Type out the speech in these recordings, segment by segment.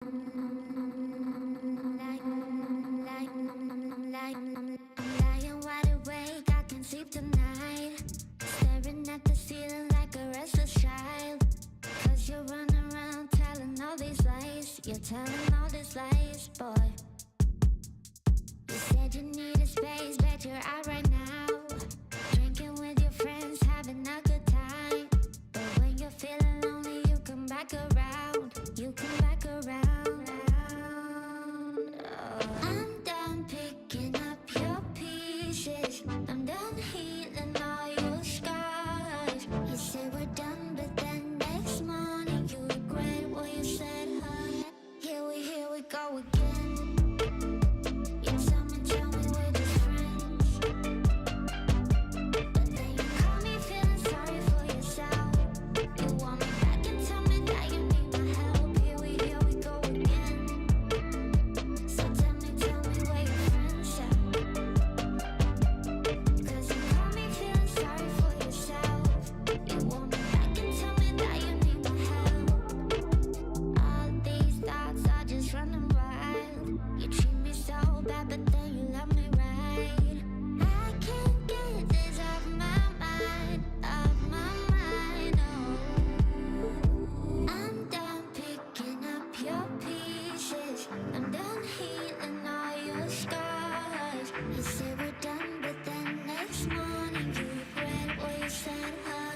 lying wide awake, I can't sleep tonight. Staring at the ceiling like a restless child. Cause you run around telling all these lies. You're telling all these lies, boy. You said you needed space, bet you're out right now. Drinking with your friends, having a good time. But when you're feeling lonely, you come back around. You come back around. I'm done picking up your pieces. I'm done healing all your scars. You say we're done, but then next morning you regret what you said, huh? Here we go again. You tell me we're just friends. But then you call me feeling sorry for yourself. You want me back and tell me that you need my help. Here we go again. So tell me where your friends at. Cause you call me feeling sorry for yourself. You want me back and tell me that you need my help. All these thoughts are just running wild. You treat me so bad, but then you love me right. I can't get this off my mind, oh. I'm done picking up your pieces. I'm done healing all your scars. You say we're done, but then next morning you regret what you said, huh?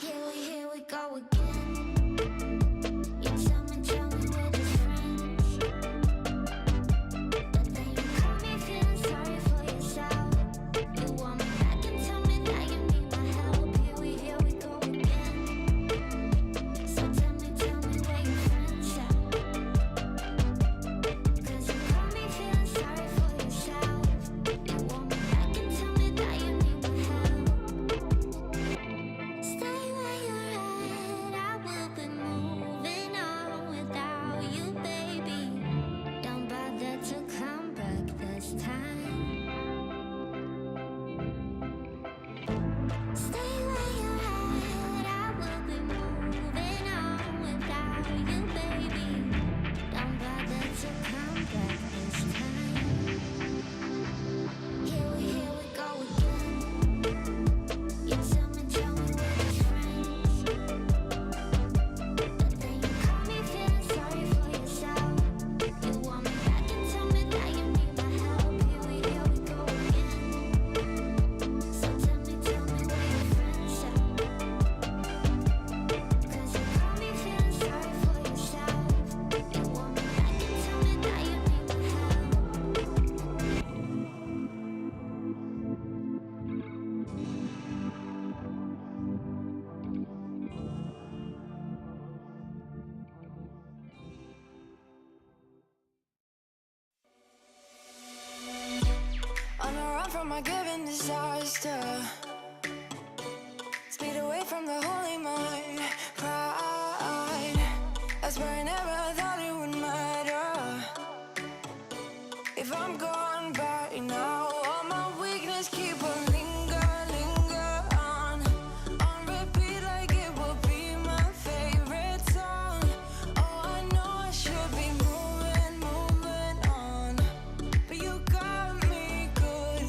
Here we go again. You tell me we're just friends. But then you call me feeling sorry for yourself. You want me back and tell me that you need my help. Here we go again. So tell me where your friends at. Cause you call me feeling sorry for yourself. You want me back and tell me that you need my help. Stay where you're at, I will be moving on without you, baby. Don't bother to come back this time. Stay where you're at, I will be moving on without you, baby. Don't bother to come back this time. Here we go again. You tell me we're just friends. But then you call me feeling sorry for yourself. You want me back and tell me that you need my help. Here we go again. So tell me where your friends at. Cause you call me feeling sorry for yourself. You want me back and tell me that you need my help. On a run from my given disaster, speed away from the holy mind, pride. I swear I never thought it would matter if I'm gone by now. All my weakness keep on linger on repeat like it will be my favorite song. Oh, I know I should be moving on, but you got me good,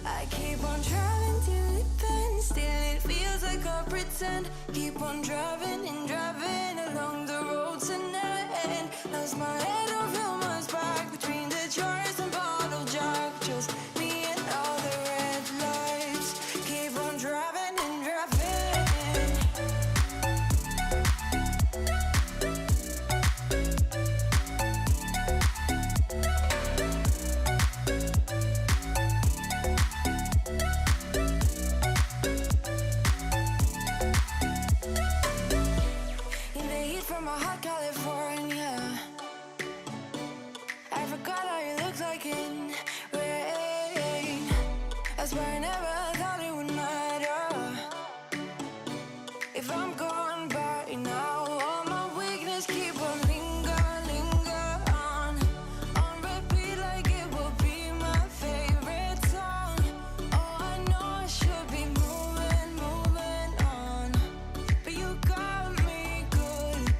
I keep on driving till it bends, still it feels like I pretend. Keep on driving and driving along the road tonight. Lost my head, don't feel my spark between the jars and bottle jack. Just me and all the red lights. Keep on driving and driving. In the heat from a hot California, I forgot how you looked like in rain. I swear I never thought it would matter if I'm gone by now. All my weakness keep on linger on repeat like it will be my favorite song. Oh, I know I should be moving on, but you got me good,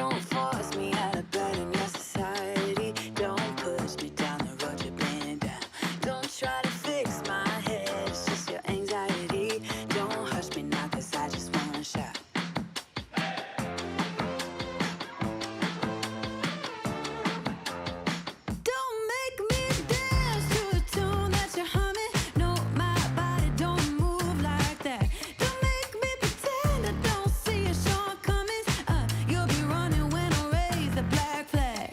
Don't force me out of bed in your society. Don't push me down the road you've been down. Don't try to fix my head, it's just your anxiety. Don't hush me now, cause I just wanna shout. Don't make me dance to a tune that you're humming. No, my body don't move like that. Don't make me pretend I don't see your shortcomings. You'll be running when I raise the black flag.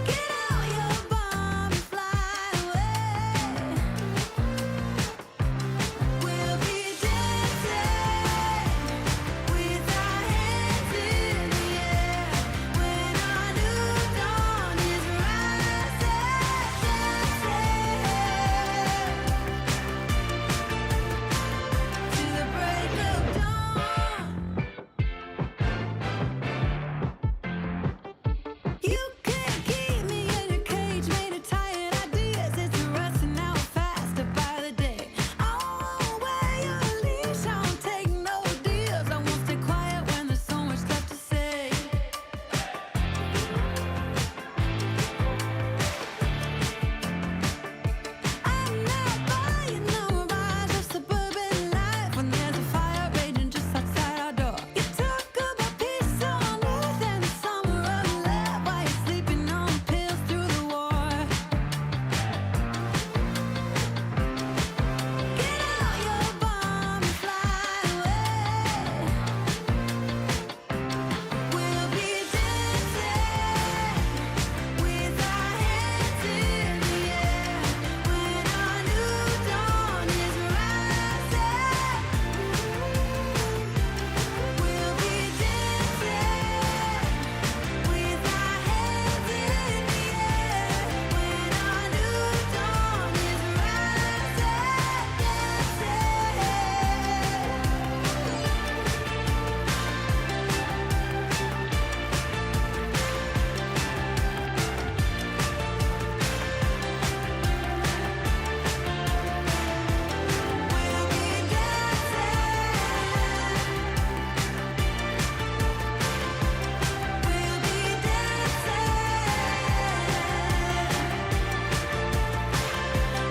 Get out your bomb and fly away. We'll be dancing with our hands in the air when our new dawn is rising, to the break of dawn. You can't keep me in a cage made of tired ideas. It's rusting out faster by the day. I won't wear your leash, I won't take no deals. I won't stay quiet when there's so much left to say. I'm not buying no rise of suburban life when there's a fire raging just outside our door. You talk about peace on earth and the summer of love while you're sleeping on pills through the war. Get out your bomb and fly away. We'll be dancing with our hands in the air when our new dawn is rising. We'll be dancing with our hands in the air when our new dawn is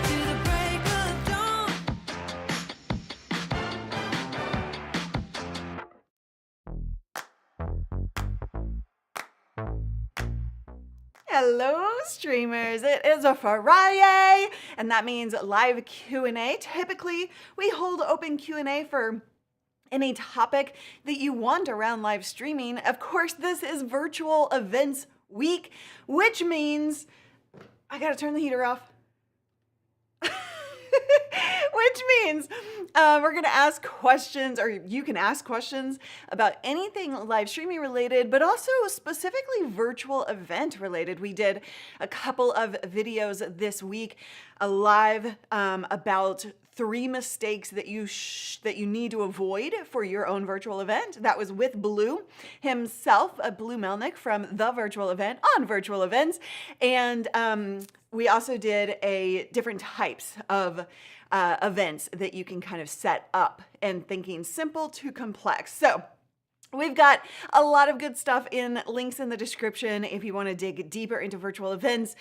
to the break of dawn. Hello, streamers. It is a Friday, and that means live Q&A. Typically, we hold open Q&A for any topic that you want around live streaming. Of course, this is virtual events week, which means I gotta turn the heater off. Which means we're going to ask questions, or you can ask questions about anything live streaming related, but also specifically virtual event related. We did a couple of videos this week, live about 3 mistakes that you need to avoid for your own virtual event. That was with Blue himself, Blue Melnick from The Virtual Event on virtual events. And we also did a different types of events that you can kind of set up, and thinking simple to complex. So we've got a lot of good stuff in links in the description if you want to dig deeper into virtual events.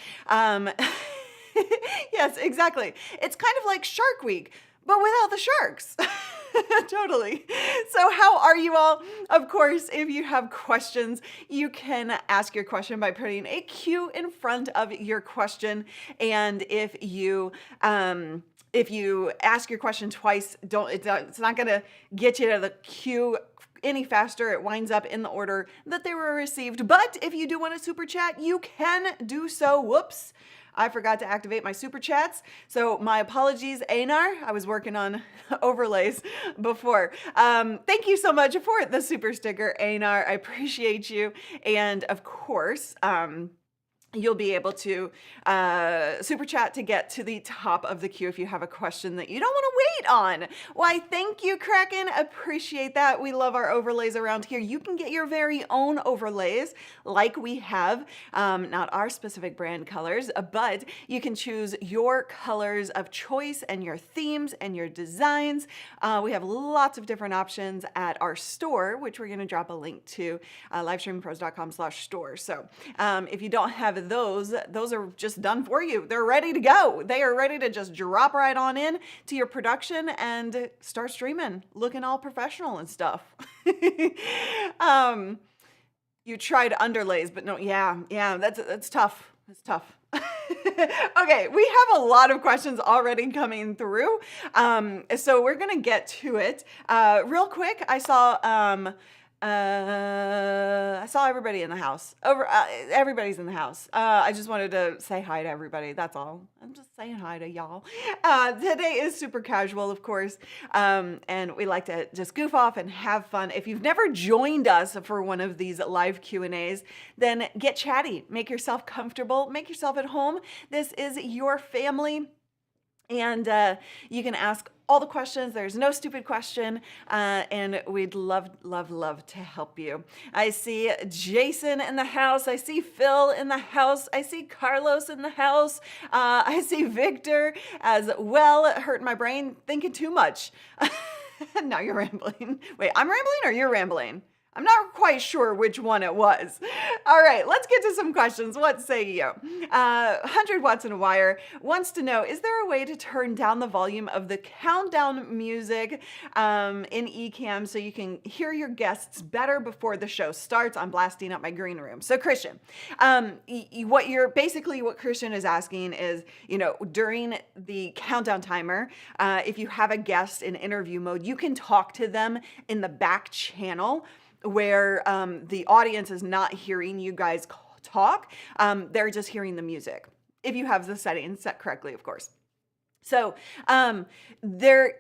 Yes, exactly. It's kind of like Shark Week, but without the sharks. Totally. So how are you all? Of course, if you have questions, you can ask your question by putting a Q in front of your question. And if you ask your question twice, it's not going to get you to the queue any faster. It winds up in the order that they were received. But if you do want to super chat, you can do so. Whoops. I forgot to activate my super chats. So my apologies, Einar. I was working on overlays before. Thank you so much for the super sticker, Einar. I appreciate you. And of course, you'll be able to super chat to get to the top of the queue if you have a question that you don't want to wait on. Why, thank you, Kraken. Appreciate that. We love our overlays around here. You can get your very own overlays like we have, not our specific brand colors, but you can choose your colors of choice and your themes and your designs. We have lots of different options at our store, which we're going to drop a link to, livestreampros.com/store. So if you don't have those are just done for you. They're ready to go. They are ready to just drop right on in to your production and start streaming, looking all professional and stuff. You tried underlays, but no, yeah, that's tough. That's tough. Okay, we have a lot of questions already coming through. So we're gonna get to it. Real quick, I saw everybody in the house. Everybody's in the house. I just wanted to say hi to everybody. That's all. I'm just saying hi to y'all. Today is super casual, of course, and we like to just goof off and have fun. If you've never joined us for one of these live Q&As, then get chatty. Make yourself comfortable. Make yourself at home. This is your family. And you can ask all the questions. There's no stupid question. And we'd love to help you. I see Jason in the house. I see Phil in the house. I see Carlos in the house. I see Victor as well. Hurting my brain thinking too much. Now you're rambling. Wait, I'm rambling or you're rambling? I'm not quite sure which one it was. All right, let's get to some questions. What say you? 100 Watts in a Wire wants to know, is there a way to turn down the volume of the countdown music in ECAMM so you can hear your guests better before the show starts? I'm blasting up my green room. So Christian, what Christian is asking is, during the countdown timer, if you have a guest in interview mode, you can talk to them in the back channel where the audience is not hearing you guys talk. They're just hearing the music, if you have the settings set correctly, of course. So there's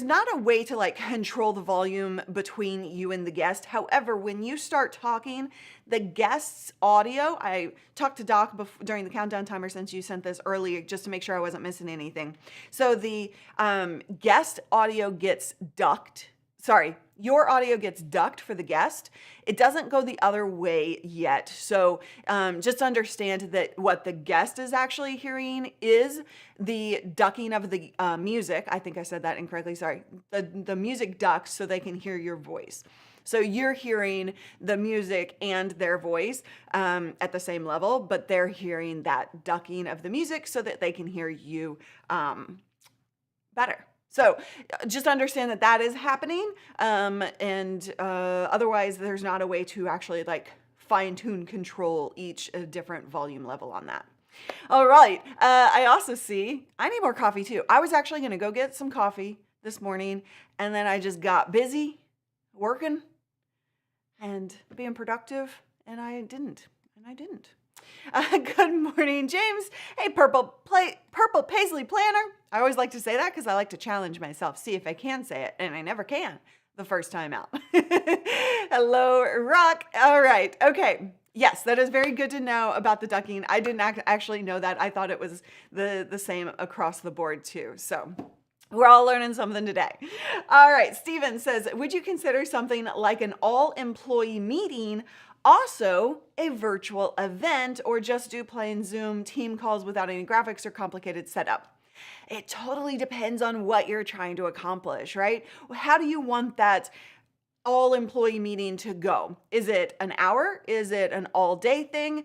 not a way to control the volume between you and the guest. However, when you start talking, the guest's audio, I talked to Doc during the countdown timer since you sent this earlier just to make sure I wasn't missing anything. So the guest audio gets ducked. Sorry, your audio gets ducked for the guest. It doesn't go the other way yet. So just understand that what the guest is actually hearing is the ducking of the music. I think I said that incorrectly. Sorry. The music ducks so they can hear your voice. So you're hearing the music and their voice at the same level, but they're hearing that ducking of the music so that they can hear you better. So just understand that is happening, and otherwise there's not a way to actually fine-tune control each different volume level on that. All right, I also see, I need more coffee too. I was actually gonna go get some coffee this morning, and then I just got busy working and being productive, and I didn't. Good morning, James. Hey, Purple Paisley Planner. I always like to say that because I like to challenge myself, see if I can say it, and I never can the first time out. Hello, Rock. All right. Okay. Yes, that is very good to know about the ducking. I didn't actually know that. I thought it was the same across the board too. So we're all learning something today. All right. Steven says, would you consider something like an all-employee meeting also a virtual event, or just do plain Zoom team calls without any graphics or complicated setup? It totally depends on what you're trying to accomplish, right? How do you want that all-employee meeting to go? Is it an hour? Is it an all-day thing?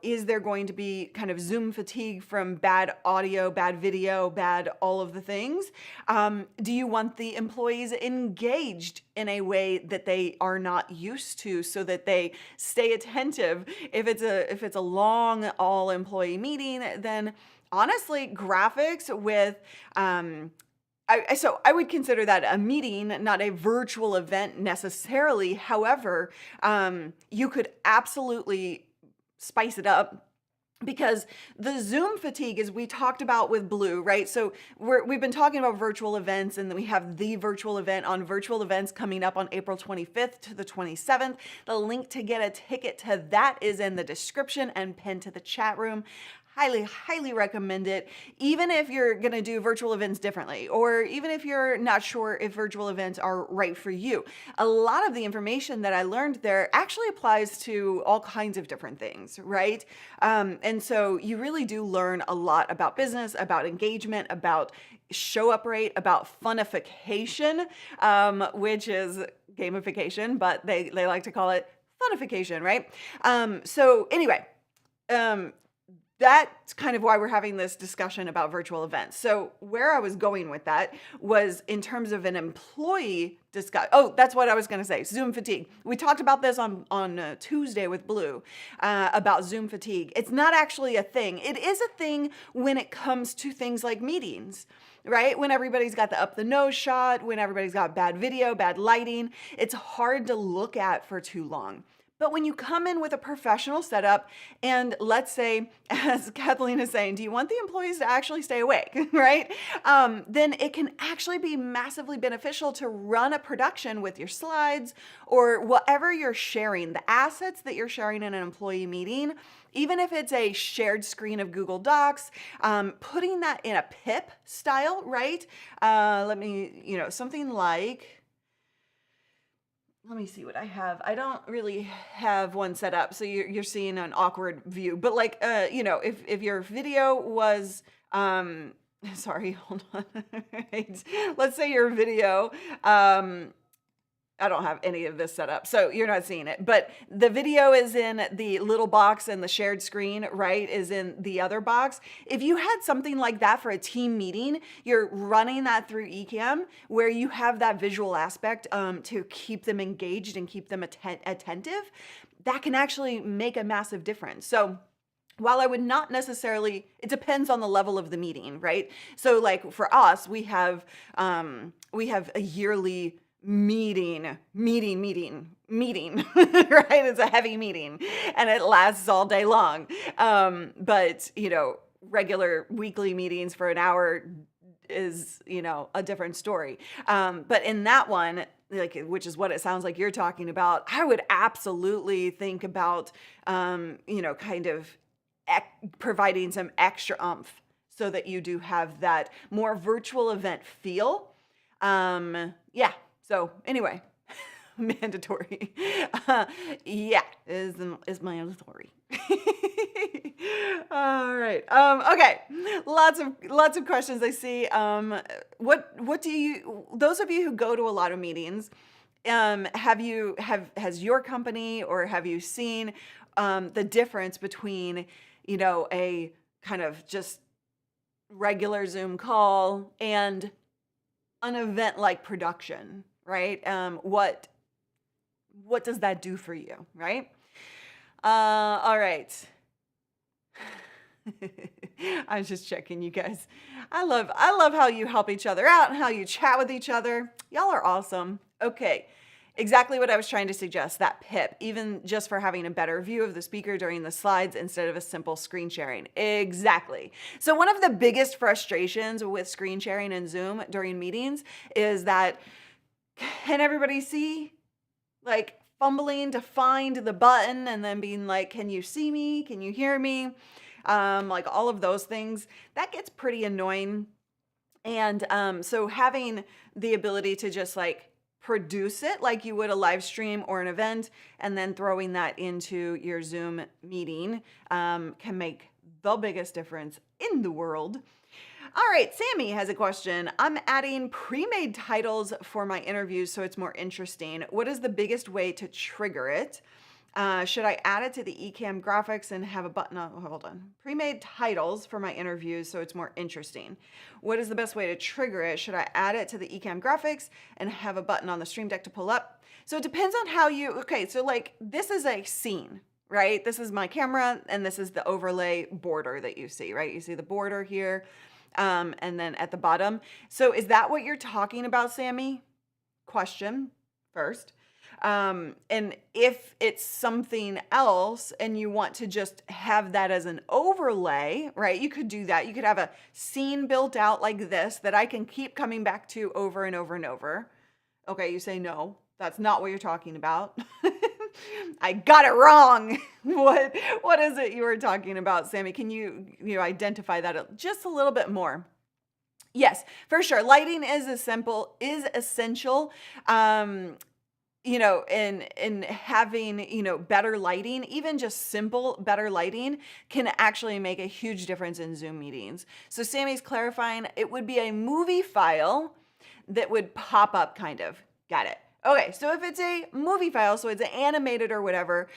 Is there going to be kind of Zoom fatigue from bad audio, bad video, bad all of the things? Do you want the employees engaged in a way that they are not used to so that they stay attentive? If it's a long all-employee meeting, then honestly, graphics with I would consider that a meeting, not a virtual event necessarily. However, you could absolutely spice it up because the Zoom fatigue, as we talked about with Blue, right? So we've been talking about virtual events, and then we have the virtual event on virtual events coming up on April 25th to the 27th. The link to get a ticket to that is in the description and pinned to the chat room. Highly, highly recommend it, even if you're going to do virtual events differently, or even if you're not sure if virtual events are right for you. A lot of the information that I learned there actually applies to all kinds of different things, right? And so you really do learn a lot about business, about engagement, about show up rate, about funification, which is gamification, but they like to call it funification, right? So anyway, that's kind of why we're having this discussion about virtual events. So where I was going with that was in terms of an employee discuss. Oh, that's what I was going to say. Zoom fatigue. We talked about this on Tuesday with Blue about Zoom fatigue. It's not actually a thing. It is a thing when it comes to things like meetings, right? When everybody's got the up the nose shot, when everybody's got bad video, bad lighting, it's hard to look at for too long. But when you come in with a professional setup, and let's say, as Kathleen is saying, do you want the employees to actually stay awake, right? Then it can actually be massively beneficial to run a production with your slides or whatever you're sharing, the assets that you're sharing in an employee meeting, even if it's a shared screen of Google Docs, putting that in a PIP style, right? Something like... Let me see what I have. I don't really have one set up, so you're seeing an awkward view. But like, if your video was, sorry, hold on. Right. Let's say your video, I don't have any of this set up, so you're not seeing it. But the video is in the little box and the shared screen, right, is in the other box. If you had something like that for a team meeting, you're running that through ECAMM, where you have that visual aspect to keep them engaged and keep them attentive, that can actually make a massive difference. So while I would not necessarily, it depends on the level of the meeting, right? So like for us, we have a yearly meeting, right? It's a heavy meeting and it lasts all day long. But regular weekly meetings for an hour is, a different story. But in that one, which is what it sounds like you're talking about, I would absolutely think about, kind of providing some extra oomph so that you do have that more virtual event feel. Yeah. So anyway, mandatory. Is mandatory. All right. Okay. Lots of questions I see. What do you, those of you who go to a lot of meetings, has your company or have you seen the difference between, a kind of just regular Zoom call and an event like production, right? What does that do for you, right? All right. I was just checking, you guys. I love how you help each other out and how you chat with each other. Y'all are awesome. Okay. Exactly what I was trying to suggest, that PIP, even just for having a better view of the speaker during the slides instead of a simple screen sharing. Exactly. So one of the biggest frustrations with screen sharing in Zoom during meetings is that, can everybody see? Like fumbling to find the button and then being like, can you see me? Can you hear me? Like all of those things, that gets pretty annoying. And so having the ability to just like produce it like you would a live stream or an event, and then throwing that into your Zoom meeting can make the biggest difference in the world. All right, Sammy has a question. I'm adding pre-made titles for my interviews so it's more interesting. What is the biggest way to trigger it? Should I add it to the ECAMM graphics and have a button on? Hold on. Pre-made titles for my interviews so it's more interesting. What is the best way to trigger it? Should I add it to the ECAMM graphics and have a button on the Stream Deck to pull up? So it depends on how you, okay, so like this is a scene, right? This is my camera and this is the overlay border that you see, right? You see the border here and then at the bottom. So is that what you're talking about, Sammy? Question first. And if it's something else and you want to just have that as an overlay, right? You could do that. You could have a scene built out like this that I can keep coming back to over and over and over. Okay, you say no, that's not what you're talking about. I got it wrong. What is it you were talking about, Sammy? Can you identify that just a little bit more? Yes, for sure. Lighting is essential. In having, better lighting, even just simple better lighting can actually make a huge difference in Zoom meetings. So Sammy's clarifying it would be a movie file that would pop up kind of. Got it. Okay, so if it's a movie file, so it's animated or whatever,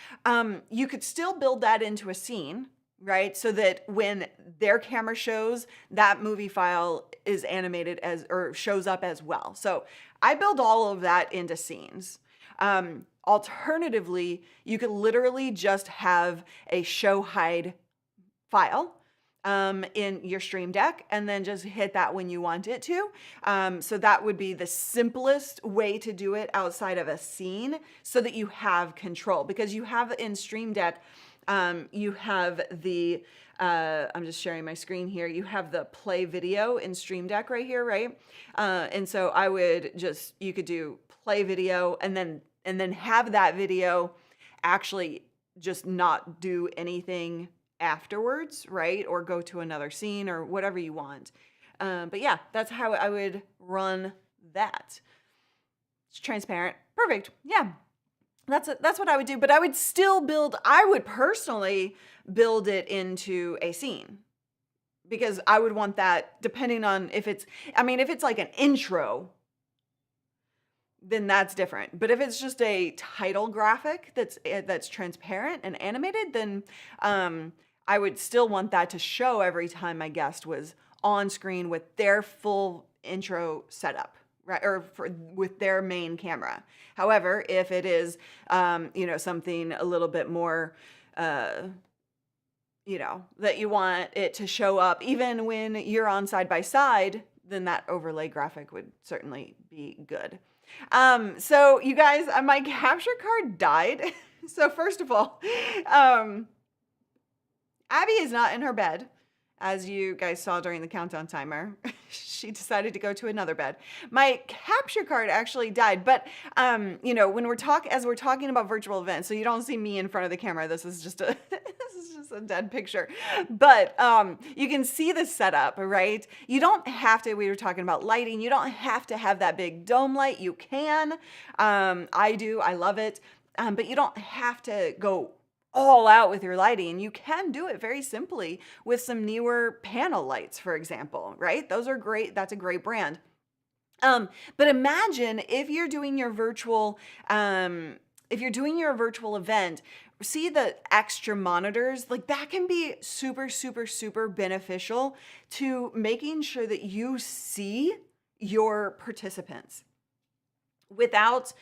you could still build that into a scene, right? So that when their camera shows, that movie file is animated or shows up as well. So I build all of that into scenes. Alternatively, you could literally just have a show hide file in your Stream Deck and then just hit that when you want it to. So that would be the simplest way to do it outside of a scene so that you have control, because you have in Stream Deck, you have the, I'm just sharing my screen here. You have the play video in Stream Deck right here, right? And so you could do play video and then have that video actually just not do anything afterwards, right? Or go to another scene or whatever you want. But yeah, that's how I would run that. It's transparent. Perfect. Yeah. That's what I would do, but I would personally build it into a scene, because I would want that depending on if it's like an intro, then that's different. But if it's just a title graphic that's transparent and animated, then I would still want that to show every time my guest was on screen with their full intro setup, right? Or with their main camera. However, if it is, something a little bit more, that you want it to show up even when you're on side by side, then that overlay graphic would certainly be good. So you guys, my capture card died. So first of all, Abby is not in her bed, as you guys saw during the countdown timer. She decided to go to another bed. My capture card actually died, but when we're talking about virtual events, so you don't see me in front of the camera. This is just a dead picture. But you can see the setup, right? You don't have to. We were talking about lighting. You don't have to have that big dome light. You can. I do. I love it. But you don't have to go all out with your lighting. You can do it very simply with some newer panel lights, for example, right? Those are great. That's a great brand. But imagine if you're doing your virtual event, see the extra monitors, like that can be super, super, super beneficial to making sure that you see your participants without,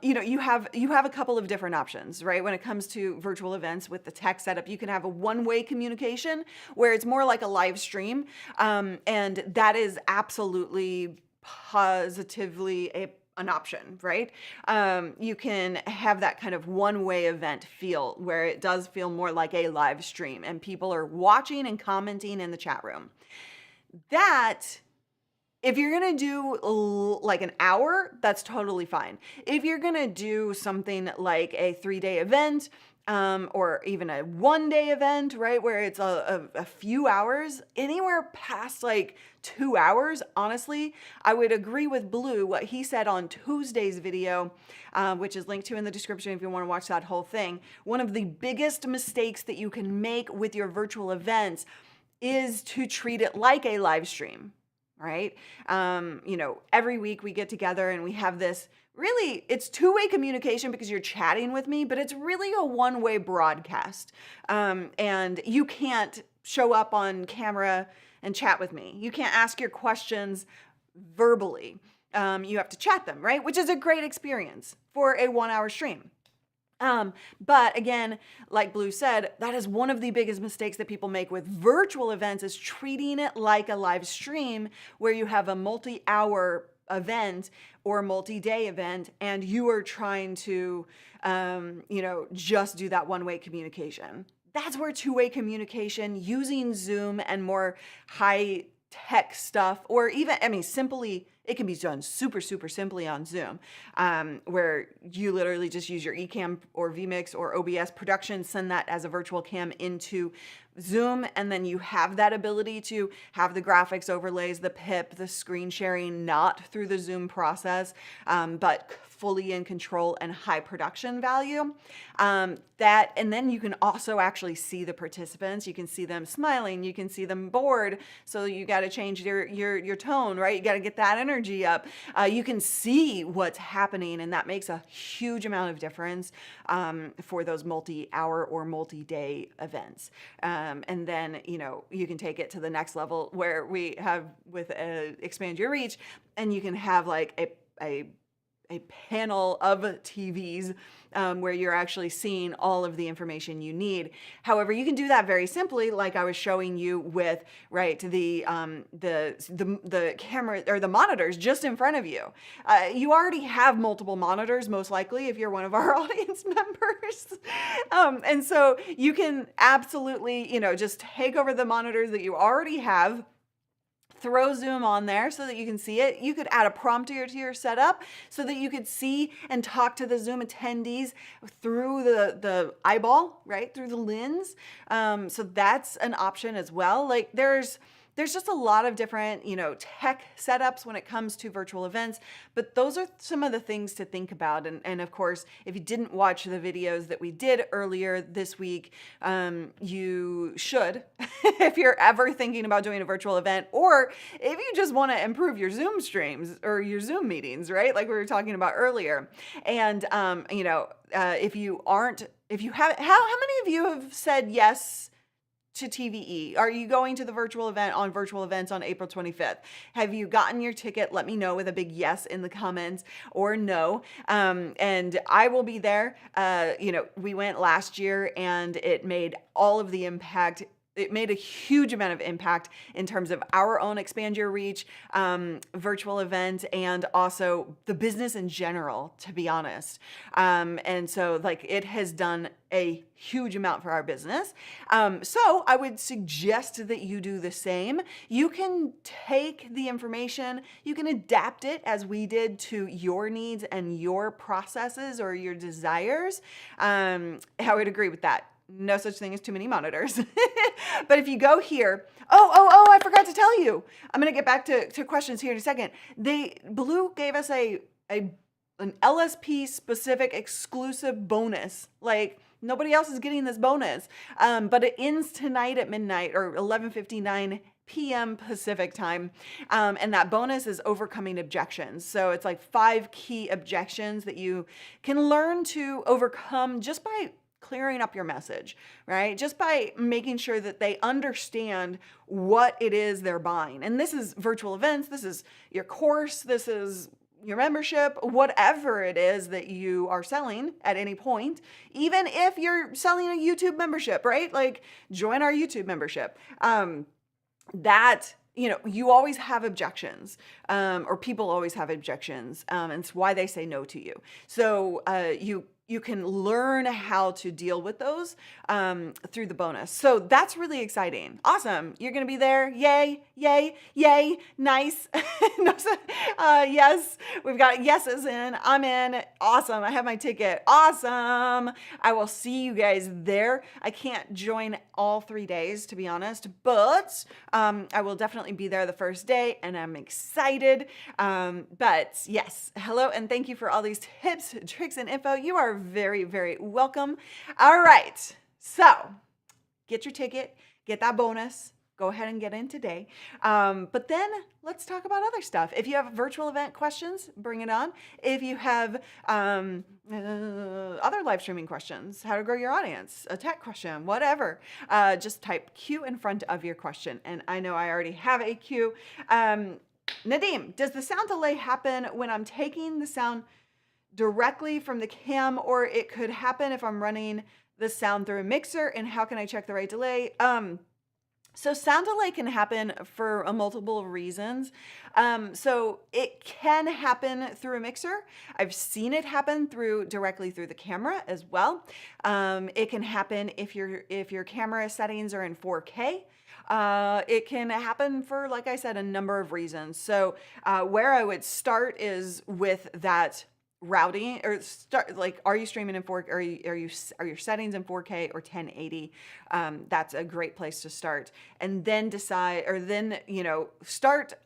you have a couple of different options, right? When it comes to virtual events with the tech setup, you can have a one-way communication where it's more like a live stream. And that is absolutely positively an option, right? You can have that kind of one-way event feel where it does feel more like a live stream and people are watching and commenting in the chat room. That, if you're going to do like an hour, that's totally fine. If you're going to do something like a 3-day event, or even a 1-day event, right, where it's a few hours, anywhere past like 2 hours, honestly, I would agree with Blue, what he said on Tuesday's video, which is linked to in the description if you want to watch that whole thing. One of the biggest mistakes that you can make with your virtual events is to treat it like a live stream. Right? Every week we get together and we have this really, it's two-way communication because you're chatting with me, but it's really a one-way broadcast. And you can't show up on camera and chat with me. You can't ask your questions verbally. You have to chat them, right? Which is a great experience for a 1-hour stream. But again, like Blue said, that is one of the biggest mistakes that people make with virtual events, is treating it like a live stream where you have a multi-hour event or multi-day event, and you are trying to, just do that one-way communication. That's where two-way communication using Zoom and more high tech stuff, or even, simply, it can be done super, super simply on Zoom, where you literally just use your ECAMM or vMix or OBS production, send that as a virtual cam into Zoom, and then you have that ability to have the graphics overlays, the pip, the screen sharing, not through the Zoom process, but fully in control and high production value. And then you can also actually see the participants. You can see them smiling. You can see them bored. So you got to change your tone, right? You got to get that energy up. You can see what's happening, and that makes a huge amount of difference for those multi-hour or multi-day events. And then, you can take it to the next level where we have with Expand Your Reach, and you can have like a panel of TVs where you're actually seeing all of the information you need. However, you can do that very simply, like I was showing you with the camera or the monitors just in front of you. You already have multiple monitors, most likely, if you're one of our audience members. And so you can absolutely, just take over the monitors that you already have, throw Zoom on there so that you can see it. You could add a prompter to your setup so that you could see and talk to the Zoom attendees through the eyeball, right? Through the lens. So that's an option as well. Like there's just a lot of different, tech setups when it comes to virtual events, but those are some of the things to think about. And of course, if you didn't watch the videos that we did earlier this week, you should, if you're ever thinking about doing a virtual event, or if you just want to improve your Zoom streams or your Zoom meetings, right? Like we were talking about earlier. And, if you have, how many of you have said yes to TVE? Are you going to the virtual event on virtual events on April 25th? Have you gotten your ticket? Let me know with a big yes in the comments or no. And I will be there. We went last year and it made all of the impact. It made a huge amount of impact in terms of our own Expand Your Reach virtual event, and also the business in general, to be honest. And so it has done a huge amount for our business. So I would suggest that you do the same. You can take the information, you can adapt it as we did to your needs and your processes or your desires. I would agree with that. No such thing as too many monitors. But if you go here, I forgot to tell you. I'm going to get back to questions here in a second. Blue gave us an LSP specific exclusive bonus. Like nobody else is getting this bonus. But it ends tonight at midnight or 11:59 p.m. Pacific time. And that bonus is overcoming objections. So it's like 5 key objections that you can learn to overcome just by clearing up your message, right? Just by making sure that they understand what it is they're buying. And this is virtual events. This is your course. This is your membership, whatever it is that you are selling at any point, even if you're selling a YouTube membership, right? Like join our YouTube membership. You always have objections, or people always have objections. And it's why they say no to you. So, you can learn how to deal with those through the bonus. So that's really exciting. Awesome. You're going to be there. Yay, yay, yay. Nice. Yes, we've got yeses in. I'm in. Awesome. I have my ticket. Awesome. I will see you guys there. I can't join all 3 days, to be honest, but I will definitely be there the first day, and I'm excited. But yes, hello, and thank you for all these tips, tricks, and info. You are very, very welcome. All right, so get your ticket, get that bonus. Go ahead and get in today. But then let's talk about other stuff. If you have virtual event questions, bring it on. If you have other live streaming questions, how to grow your audience, a tech question, whatever, just type Q in front of your question. And I know I already have a Q. Nadim, does the sound delay happen when I'm taking the sound directly from the cam, or it could happen if I'm running the sound through a mixer? And how can I check the right delay? So sound delay can happen for multiple reasons. So it can happen through a mixer. I've seen it happen directly through the camera as well. It can happen if your camera settings are in 4K. It can happen for, like I said, a number of reasons. So where I would start is with that routing, or start like, are you streaming in 4K? Are your settings in 4K or 1080? That's a great place to start, and then decide, or then start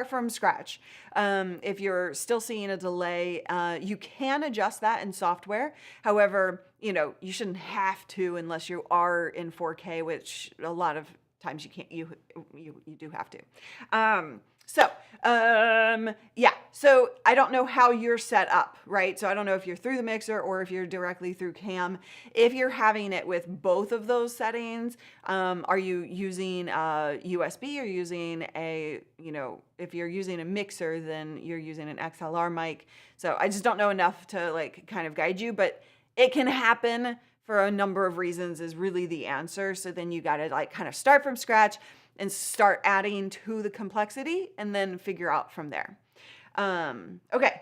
from scratch. If you're still seeing a delay, you can adjust that in software. However, you shouldn't have to unless you are in 4K, which a lot of times you can't. You do have to. Yeah, so I don't know how you're set up, right? So I don't know if you're through the mixer or if you're directly through Cam. If you're having it with both of those settings, are you using USB or using if you're using a mixer, then you're using an XLR mic. So I just don't know enough to like kind of guide you, but it can happen for a number of reasons is really the answer. So then you got to like kind of start from scratch and start adding to the complexity and then figure out from there. Okay.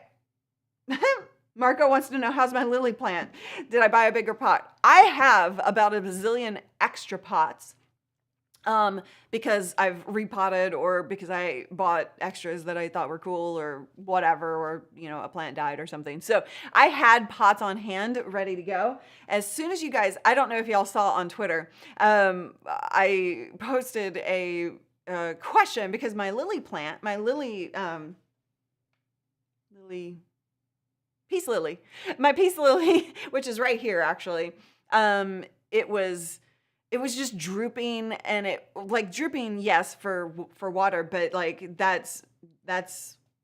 Marco wants to know, how's my lily plant? Did I buy a bigger pot? I have about a bazillion extra pots because I've repotted, or because I bought extras that I thought were cool or whatever, or, a plant died or something. So I had pots on hand ready to go. As soon as you guys, I don't know if y'all saw on Twitter, I posted a question because my lily plant, peace lily, which is right here actually, it was just drooping, and it like drooping, yes, for water, but like that's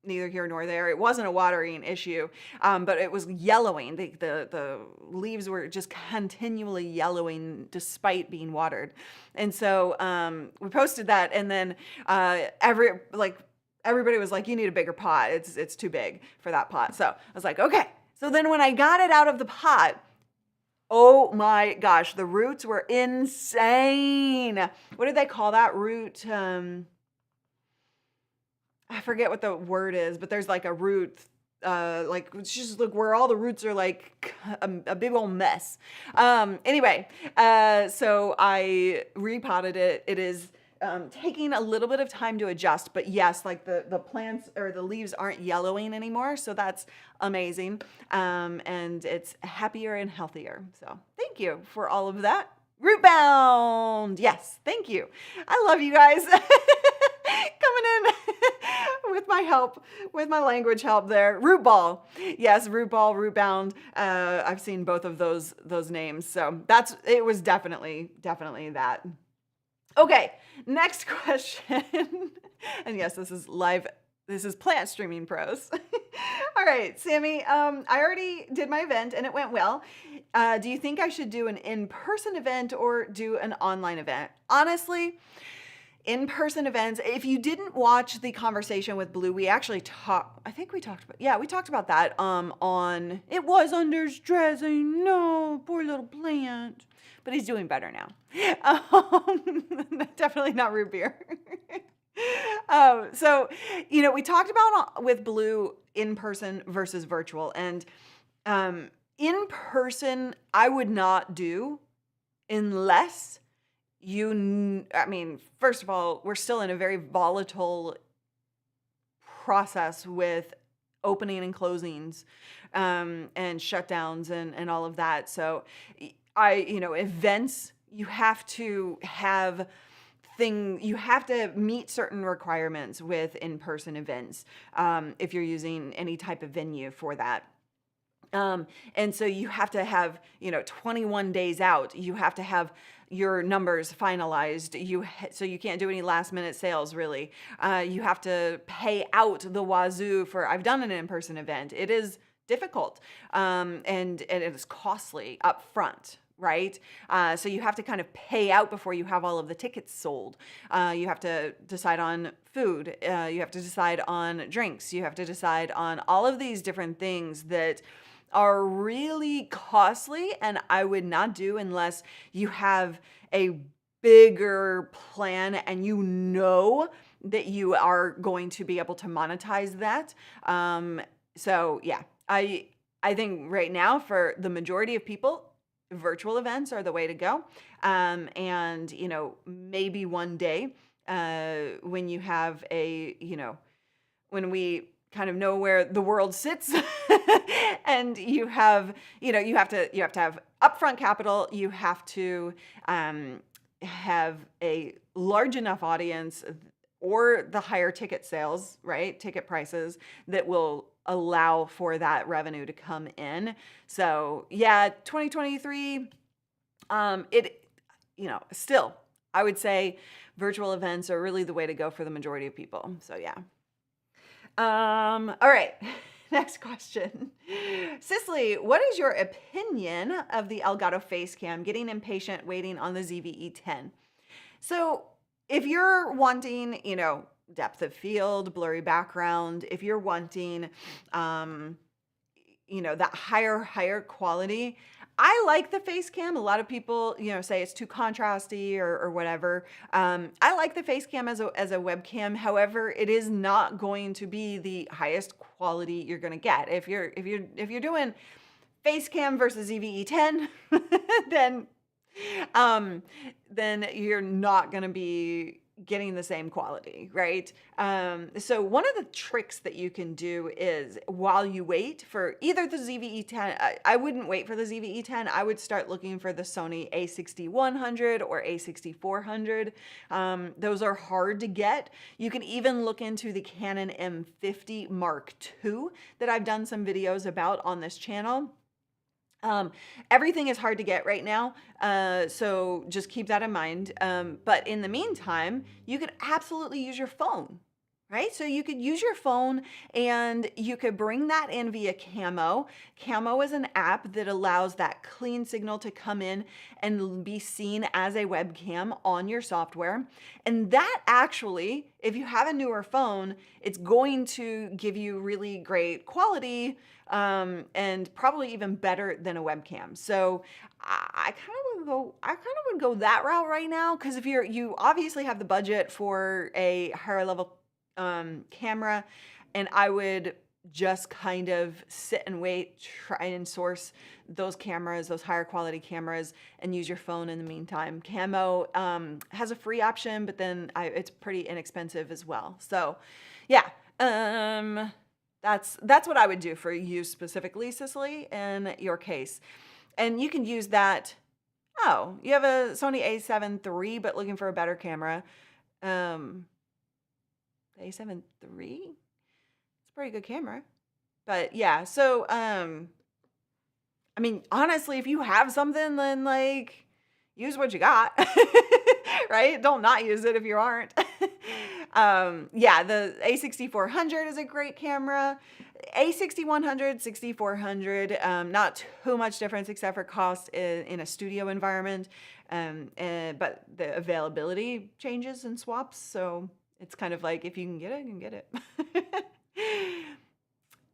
neither here nor there. It wasn't a watering issue, but it was yellowing. The leaves were just continually yellowing despite being watered. And so we posted that, and then everybody was like, you need a bigger pot. It's too big for that pot. So I was like, okay. So then when I got it out of the pot, oh my gosh, the roots were insane. What did they call that root? I forget what the word is, but there's like a root, like it's just like where all the roots are like a big old mess. Anyway, so I repotted it. It is taking a little bit of time to adjust, but yes, like the plants or the leaves aren't yellowing anymore. So that's amazing. And it's happier and healthier. So thank you for all of that. Rootbound. Yes. Thank you. I love you guys coming in with my help, with my language help there. Root ball. Yes. Root ball, rootbound. I've seen both of those names. So it was definitely that. Okay, next question. And yes, this is live. This is Plant Streaming Pros. All right, Sammy, I already did my event and it went well. Do you think I should do an in-person event or do an online event? Honestly, in-person events, if you didn't watch the conversation with Blue, we actually talked about that on It Was Under Stress. I know, poor little plant. But he's doing better now. Definitely not root beer. So, we talked about with Blue in-person versus virtual. And in-person, I would not do unless first of all, we're still in a very volatile process with opening and closings and shutdowns and all of that. So events, you have to meet certain requirements with in-person events if you're using any type of venue for that. And so you have to have, 21 days out, you have to have your numbers finalized. So you can't do any last minute sales really. You have to pay out the wazoo I've done an in-person event. It is difficult and it is costly up front. Right? So you have to kind of pay out before you have all of the tickets sold. You have to decide on food. You have to decide on drinks. You have to decide on all of these different things that are really costly, and I would not do unless you have a bigger plan and you know that you are going to be able to monetize that. So yeah, I think right now for the majority of people, virtual events are the way to go. And you know, maybe one day when you have a, you know, when we kind of know where the world sits and you have, you know, you have to have upfront capital, you have to have a large enough audience or the higher ticket sales, right? Ticket prices that will allow for that revenue to come in. So yeah, 2023, you know, still, I would say virtual events are really the way to go for the majority of people. So yeah. All right. Next question. Cicely, what is your opinion of the Elgato Facecam? Getting impatient waiting on the ZV-E10. So if you're wanting, you know, depth of field, blurry background, if you're wanting, you know, that higher quality, I like the Facecam. A lot of people, you know, say it's too contrasty or whatever. I like the Facecam as a webcam. However, it is not going to be the highest quality you're going to get. If you're doing Facecam versus ZV-E10, then you're not going to be getting the same quality, right? So one of the tricks that you can do is while you wait for either the ZV-E10, I wouldn't wait for the ZV-E10. I would start looking for the Sony A6100 or A6400. Those are hard to get. You can even look into the Canon M50 Mark II that I've done some videos about on this channel. Everything is hard to get right now, so just keep that in mind. But in the meantime, you could absolutely use your phone, right? So you could use your phone and you could bring that in via Camo. Camo is an app that allows that clean signal to come in and be seen as a webcam on your software. And that actually, if you have a newer phone, it's going to give you really great quality, and probably even better than a webcam. So I kind of would go that route right now, because if you obviously have the budget for a higher level camera, and I would just kind of sit and wait, try and source those cameras, those higher quality cameras, and use your phone in the meantime. Camo has a free option, but then it's pretty inexpensive as well. So yeah, that's what I would do for you specifically, Cicely, in your case. And you can use that. Oh, you have a Sony A7 III, but looking for a better camera. The A7 III? It's a pretty good camera. But yeah, so, I mean, honestly, if you have something, then like, use what you got, right? Don't not use it if you aren't. Yeah, the A6400 is a great camera. A6100, 6400, not too much difference except for cost in a studio environment. But the availability changes and swaps. So it's kind of like, if you can get it, you can get it.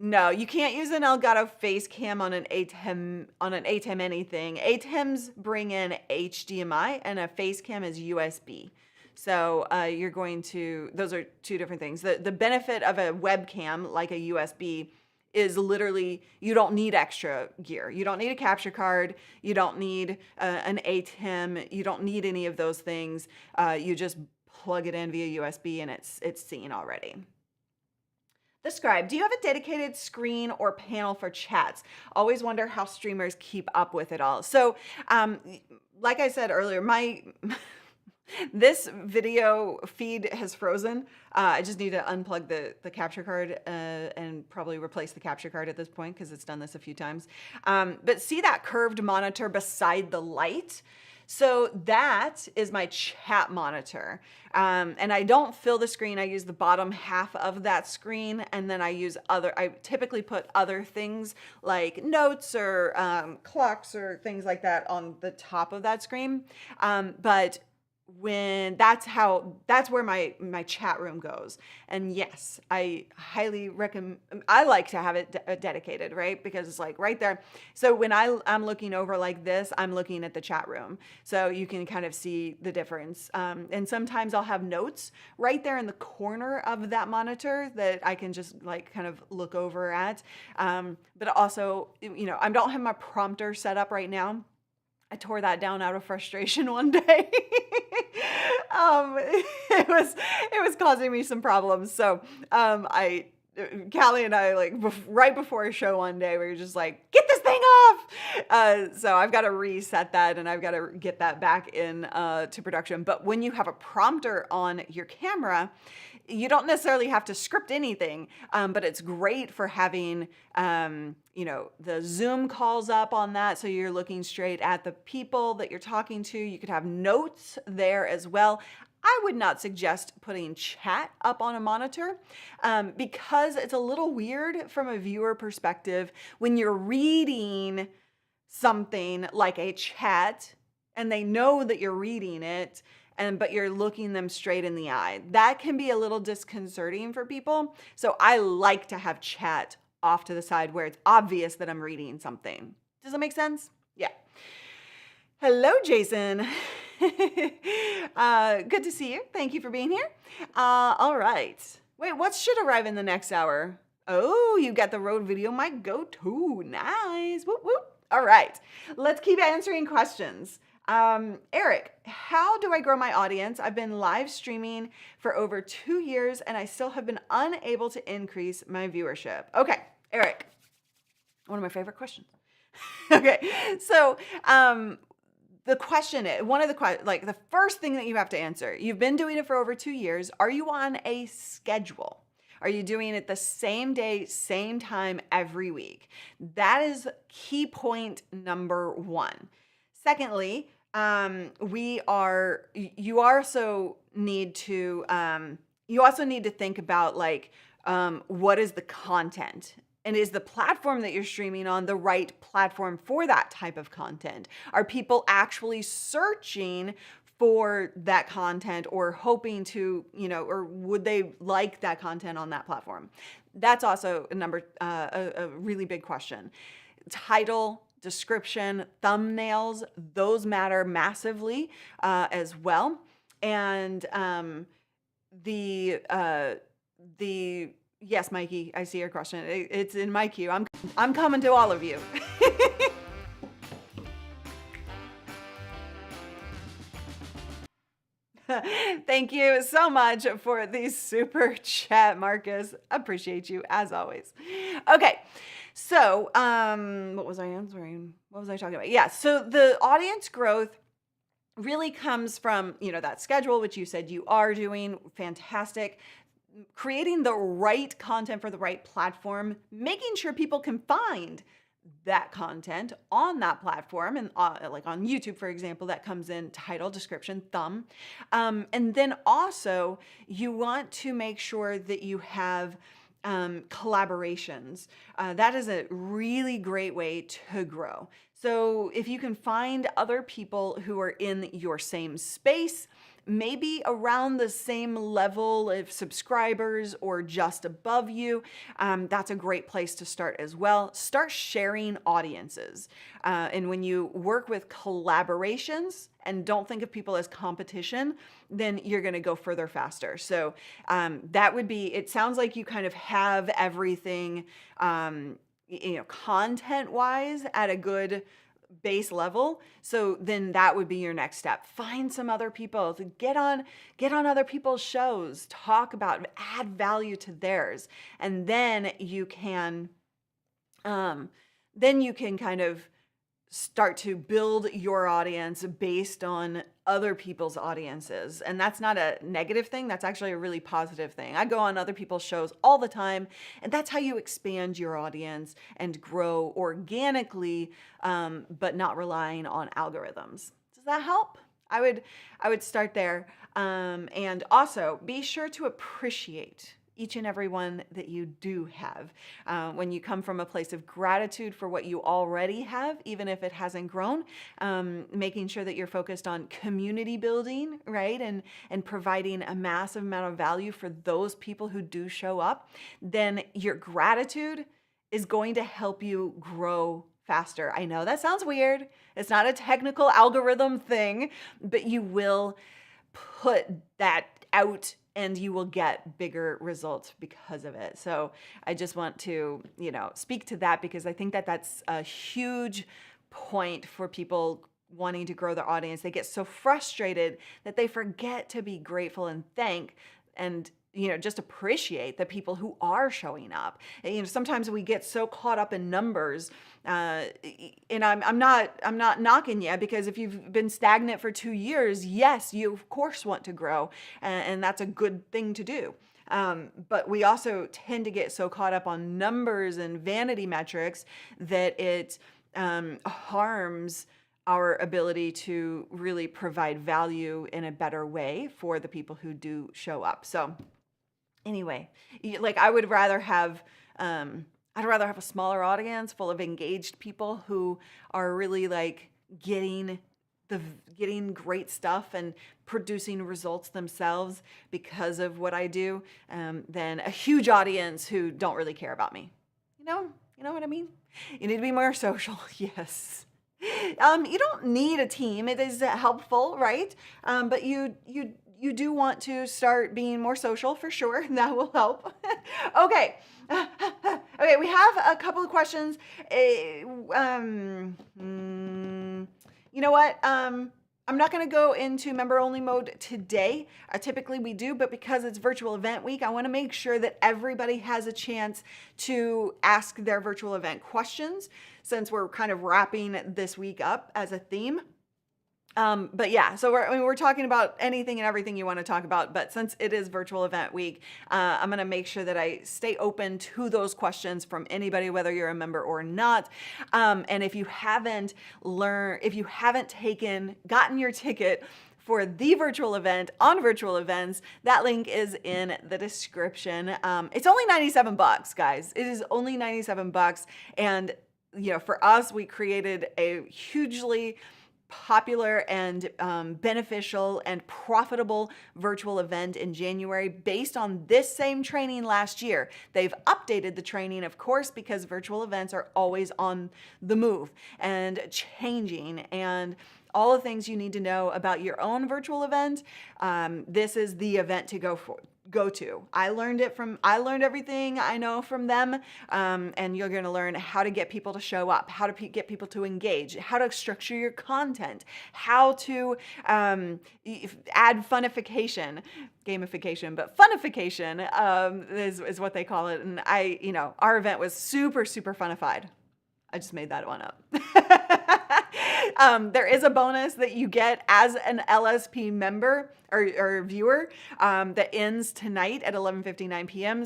No, you can't use an Elgato Facecam on an ATEM anything. ATEMs bring in HDMI and a Facecam is USB. So those are two different things. The benefit of a webcam like a USB is literally you don't need extra gear. You don't need a capture card. You don't need an ATEM. You don't need any of those things. You just plug it in via USB and it's seen already. The Scribe, do you have a dedicated screen or panel for chats? Always wonder how streamers keep up with it all. So, like I said earlier, this video feed has frozen. I just need to unplug the capture card and probably replace the capture card at this point because it's done this a few times. But see that curved monitor beside the light? So that is my chat monitor. And I don't fill the screen. I use the bottom half of that screen, and then I typically put other things like notes or clocks or things like that on the top of that screen. But when that's where my chat room goes. And yes, I highly recommend, I like to have it dedicated, right? Because it's like right there. So when I'm looking over like this, I'm looking at the chat room. So you can kind of see the difference. And sometimes I'll have notes right there in the corner of that monitor that I can just like kind of look over at. But also, you know, I don't have my prompter set up right now. I tore that down out of frustration one day. It was causing me some problems. So Callie and I, like right before a show one day, we were just like, get this thing off. So I've got to reset that and I've got to get that back in to production. But when you have a prompter on your camera, you don't necessarily have to script anything, but it's great for having, you know, the Zoom calls up on that. So you're looking straight at the people that you're talking to. You could have notes there as well. I would not suggest putting chat up on a monitor because it's a little weird from a viewer perspective when you're reading something like a chat and they know that you're reading it, but you're looking them straight in the eye. That can be a little disconcerting for people. So I like to have chat off to the side where it's obvious that I'm reading something. Does that make sense? Yeah. Hello, Jason. Good to see you. Thank you for being here. All right. Wait, what should arrive in the next hour? Oh, you got the Rode video mic Go 2. Nice. Whoop, whoop. All right. Let's keep answering questions. Eric, how do I grow my audience? I've been live streaming for over 2 years and I still have been unable to increase my viewership. Okay, Eric, one of my favorite questions. Okay, so the question is, the first thing that you have to answer, you've been doing it for over 2 years. Are you on a schedule? Are you doing it the same day, same time every week? That is key point number one. Secondly, you also need to think about like, what is the content? And is the platform that you're streaming on the right platform for that type of content? Are people actually searching for that content or hoping to, you know, or would they like that content on that platform? That's also a really big question. Title, description, thumbnails, those matter massively as well. And yes, Mikey, I see your question. It's in my queue. I'm coming to all of you. Thank you so much for the super chat, Marcus. Appreciate you as always. Okay. So, what was I answering? What was I talking about? Yeah. So the audience growth really comes from, you know, that schedule, which you said you are doing fantastic. Creating the right content for the right platform, making sure people can find that content on that platform, and like on YouTube, for example, that comes in title, description, thumb. And then also you want to make sure that you have collaborations. That is a really great way to grow. So if you can find other people who are in your same space, maybe around the same level of subscribers or just above you, that's a great place to start as well. Start sharing audiences. And when you work with collaborations and don't think of people as competition, then you're going to go further faster. So that would be, it sounds like you kind of have everything, you know, content-wise at a good base level. So then that would be your next step. Find some other people to get on other people's shows, talk about, add value to theirs. And then you can kind of start to build your audience based on other people's audiences. And that's not a negative thing. That's actually a really positive thing. I go on other people's shows all the time, and that's how you expand your audience and grow organically, but not relying on algorithms. Does that help? I would start there. And also be sure to appreciate each and every one that you do have. When you come from a place of gratitude for what you already have, even if it hasn't grown, making sure that you're focused on community building, right? And providing a massive amount of value for those people who do show up, then your gratitude is going to help you grow faster. I know that sounds weird. It's not a technical algorithm thing, but you will put that out and you will get bigger results because of it. So I just want to, speak to that because I think that that's a huge point for people wanting to grow their audience. They get so frustrated that they forget to be grateful and thank and just appreciate the people who are showing up. And, sometimes we get so caught up in numbers, and I'm not knocking you, because if you've been stagnant for 2 years, yes, you of course want to grow, and that's a good thing to do. But we also tend to get so caught up on numbers and vanity metrics that it harms our ability to really provide value in a better way for the people who do show up. So anyway, I would rather have, I'd rather have a smaller audience full of engaged people who are really getting great stuff and producing results themselves because of what I do, than a huge audience who don't really care about me. You know what I mean? You need to be more social. Yes. You don't need a team. It is helpful, right? But you do want to start being more social for sure. That will help. Okay. Okay, we have a couple of questions. You know what? I'm not going to go into member only mode today. Typically we do, but because it's virtual event week, I want to make sure that everybody has a chance to ask their virtual event questions, since we're kind of wrapping this week up as a theme. But yeah, so we're talking about anything and everything you want to talk about, but since it is virtual event week, I'm going to make sure that I stay open to those questions from anybody, whether you're a member or not. And if you haven't gotten your ticket for the virtual event on virtual events, that link is in the description. It's only $97, guys. It is only $97. And for us, we created a hugely popular and beneficial and profitable virtual event in January based on this same training last year. They've updated the training, of course, because virtual events are always on the move and changing, and all the things you need to know about your own virtual event. This is the event to go to. I learned everything I know from them, and you're going to learn how to get people to show up, how to get people to engage, how to structure your content, how to add gamification, but funification is what they call it. And our event was super, super funified. I just made that one up. There is a bonus that you get as an LSP member or viewer that ends tonight at 11:59 p.m.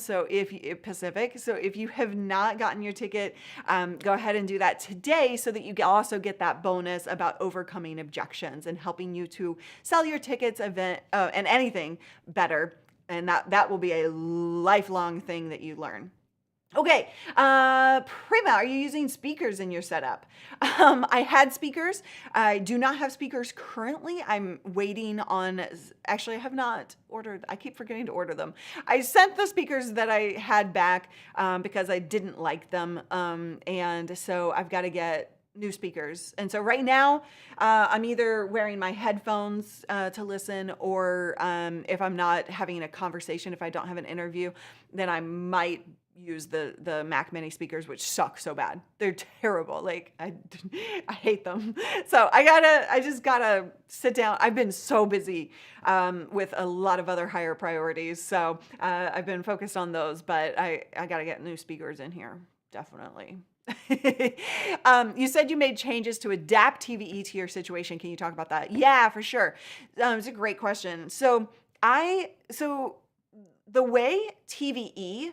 Pacific. So if you have not gotten your ticket, go ahead and do that today, so that you also get that bonus about overcoming objections and helping you to sell your tickets event and anything better. And that will be a lifelong thing that you learn. Okay, Prima, are you using speakers in your setup? I had speakers. I do not have speakers currently. I'm waiting on, actually I have not ordered, I keep forgetting to order them. I sent the speakers that I had back because I didn't like them. And so I've got to get new speakers. And so right now, I'm either wearing my headphones to listen, or if I'm not having a conversation, if I don't have an interview, then I might use the Mac Mini speakers, which suck so bad. They're terrible. I hate them. So I just gotta sit down. I've been so busy with a lot of other higher priorities. So I've been focused on those, but I gotta get new speakers in here. Definitely. You said you made changes to adapt TVE to your situation. Can you talk about that? Yeah, for sure. It's a great question. So the way TVE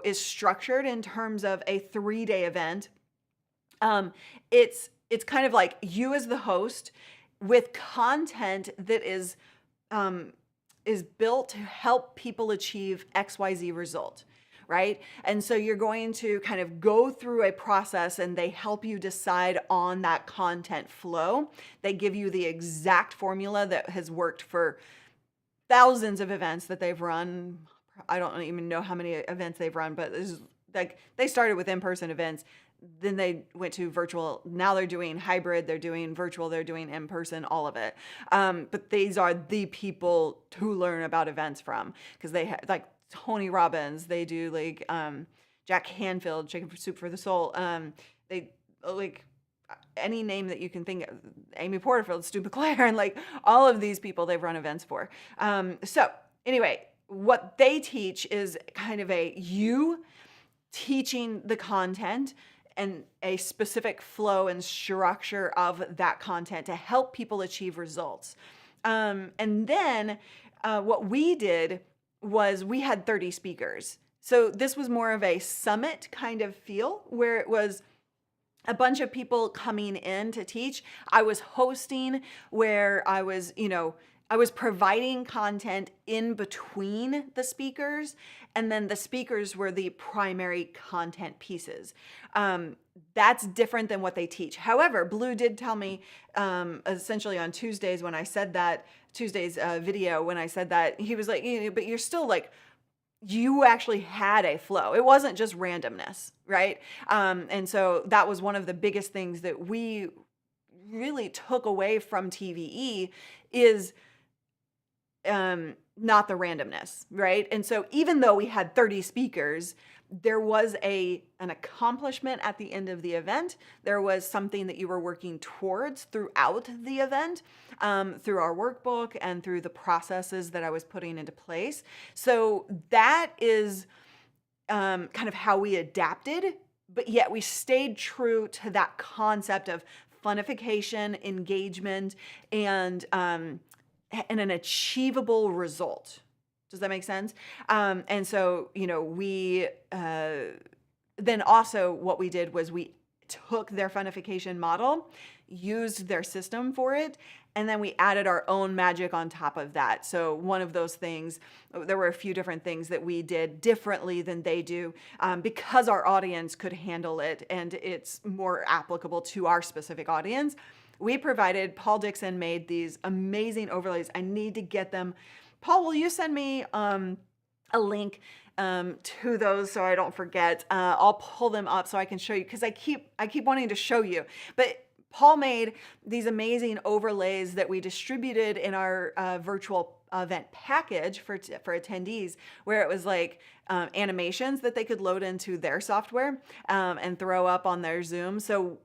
is structured in terms of a 3-day event, it's kind of like you as the host with content that is is built to help people achieve XYZ result, right? And so you're going to kind of go through a process and they help you decide on that content flow. They give you the exact formula that has worked for thousands of events that they've run. I don't even know how many events they've run, but this is like they started with in-person events, then they went to virtual. Now they're doing hybrid, they're doing virtual, they're doing in-person, all of it. But these are the people to learn about events from, because they like Tony Robbins, they do like Jack Canfield, Chicken Soup for the Soul. They like any name that you can think of, Amy Porterfield, Stu McLaren, like all of these people they've run events for. So anyway, what they teach is kind of you teaching the content and a specific flow and structure of that content to help people achieve results. And then what we did was we had 30 speakers. So this was more of a summit kind of feel where it was a bunch of people coming in to teach. I was hosting where I was providing content in between the speakers, and then the speakers were the primary content pieces. That's different than what they teach. However, Blue did tell me essentially on Tuesdays when I said that, Tuesday's video, when I said that, he was like, but you're still like, you actually had a flow. It wasn't just randomness, right? And so that was one of the biggest things that we really took away from TVE is not the randomness, right? And so even though we had 30 speakers, there was an accomplishment at the end of the event. There was something that you were working towards throughout the event, through our workbook and through the processes that I was putting into place. So that is kind of how we adapted, but yet we stayed true to that concept of funification, engagement, and an achievable result. Does that make sense? And so, we then also what we did was we took their funification model, used their system for it, and then we added our own magic on top of that. So one of those things, there were a few different things that we did differently than they do because our audience could handle it and it's more applicable to our specific audience. We provided, Paul Dixon made these amazing overlays. I need to get them. Paul, will you send me a link to those so I don't forget? I'll pull them up so I can show you, because I keep wanting to show you. But Paul made these amazing overlays that we distributed in our virtual event package for attendees, where it was like animations that they could load into their software and throw up on their Zoom. So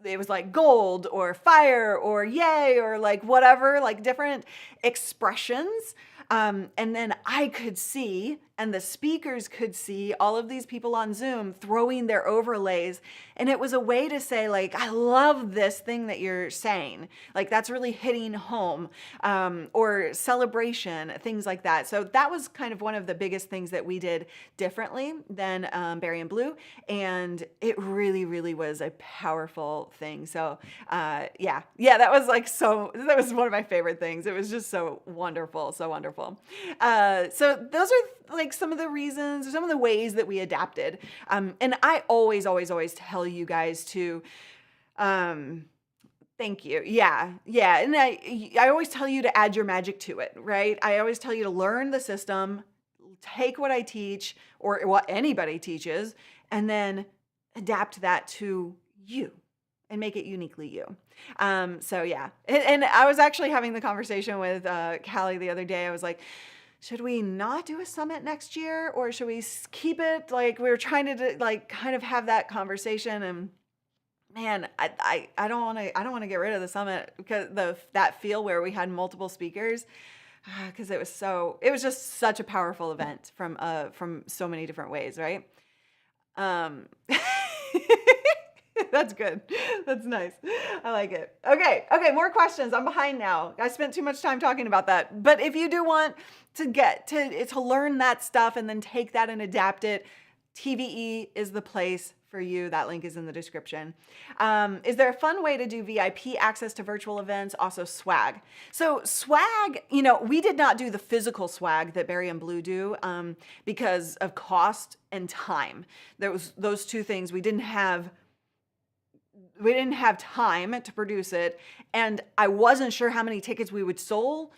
it was like gold or fire or yay or like whatever, like different expressions. And then I could see, and the speakers could see, all of these people on Zoom throwing their overlays. And it was a way to say, like, I love this thing that you're saying. Like, that's really hitting home, or celebration, things like that. So that was kind of one of the biggest things that we did differently than Barry and Blue. And it really, really was a powerful thing. So yeah, that was like that was one of my favorite things. It was just so wonderful, so wonderful. So those are like some of the reasons, some of the ways that we adapted. And I always tell you guys to, thank you. Yeah. And I always tell you to add your magic to it, right? I always tell you to learn the system, take what I teach or what anybody teaches, and then adapt that to you and make it uniquely you. So yeah. And I was actually having the conversation with Callie the other day. I was like, should we not do a summit next year, or should we keep it? Like, we were trying to like kind of have that conversation, and man, I don't want to get rid of the summit because that feel where we had multiple speakers, because it was just such a powerful event from so many different ways, right? That's good. That's nice. I like it. Okay, more questions. I'm behind now. I spent too much time talking about that. But if you do want to get to learn that stuff and then take that and adapt it, TVE is the place for you. That link is in the description. Is there a fun way to do VIP access to virtual events? Also swag. So swag, we did not do the physical swag that Barry and Blue do because of cost and time. There was those two things. We didn't have time to produce it, and I wasn't sure how many tickets we would sell.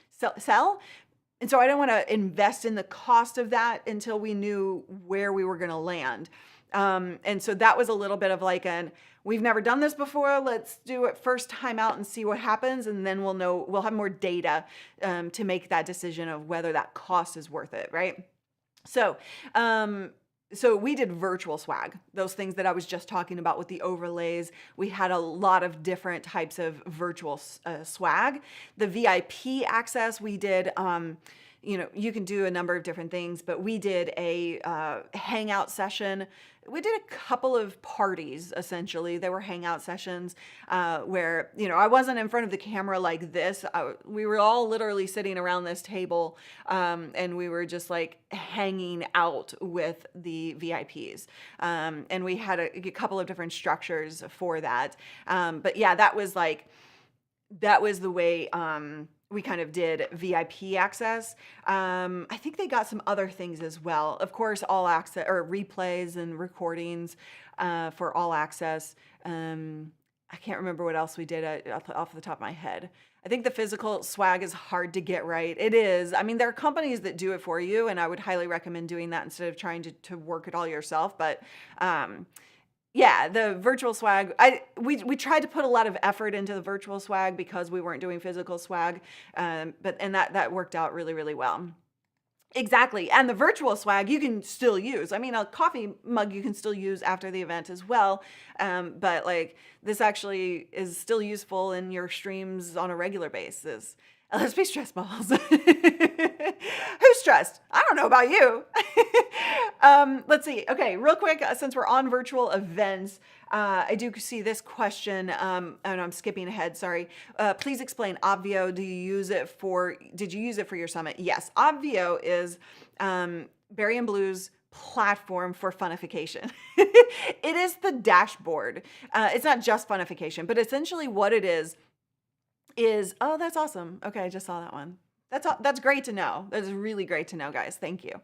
And so I don't want to invest in the cost of that until we knew where we were going to land. And so that was a little bit of like we've never done this before. Let's do it first time out and see what happens. And then we'll have more data to make that decision of whether that cost is worth it. Right. So we did virtual swag, those things that I was just talking about with the overlays. We had a lot of different types of virtual swag. The VIP access, we did, you can do a number of different things, but we did a hangout session. We did a couple of parties, essentially. They were hangout sessions where, I wasn't in front of the camera like this. We were all literally sitting around this table and we were just like hanging out with the VIPs. And we had a couple of different structures for that. But yeah, that was the way we kind of did VIP access. I think they got some other things as well. Of course, all access or replays and recordings for all access. I can't remember what else we did off the top of my head. I think the physical swag is hard to get right. It is. I mean, there are companies that do it for you, and I would highly recommend doing that instead of trying to work it all yourself. But yeah, the virtual swag, we tried to put a lot of effort into the virtual swag because we weren't doing physical swag, but that worked out really, really well. Exactly. And the virtual swag you can still use. I mean, a coffee mug you can still use after the event as well. But like this actually is still useful in your streams on a regular basis. Let's be stress balls. Who's stressed? I don't know about you. Let's see. Okay, real quick, since we're on virtual events, I do see this question, and I'm skipping ahead, sorry. Please explain Obvio. Did you use it for your summit? Yes, Obvio is Barry and Blue's platform for funification. It is the dashboard. It's not just funification, but essentially what it is, oh, that's awesome. Okay, I just saw that one. That's great to know. That's really great to know, guys. Thank you.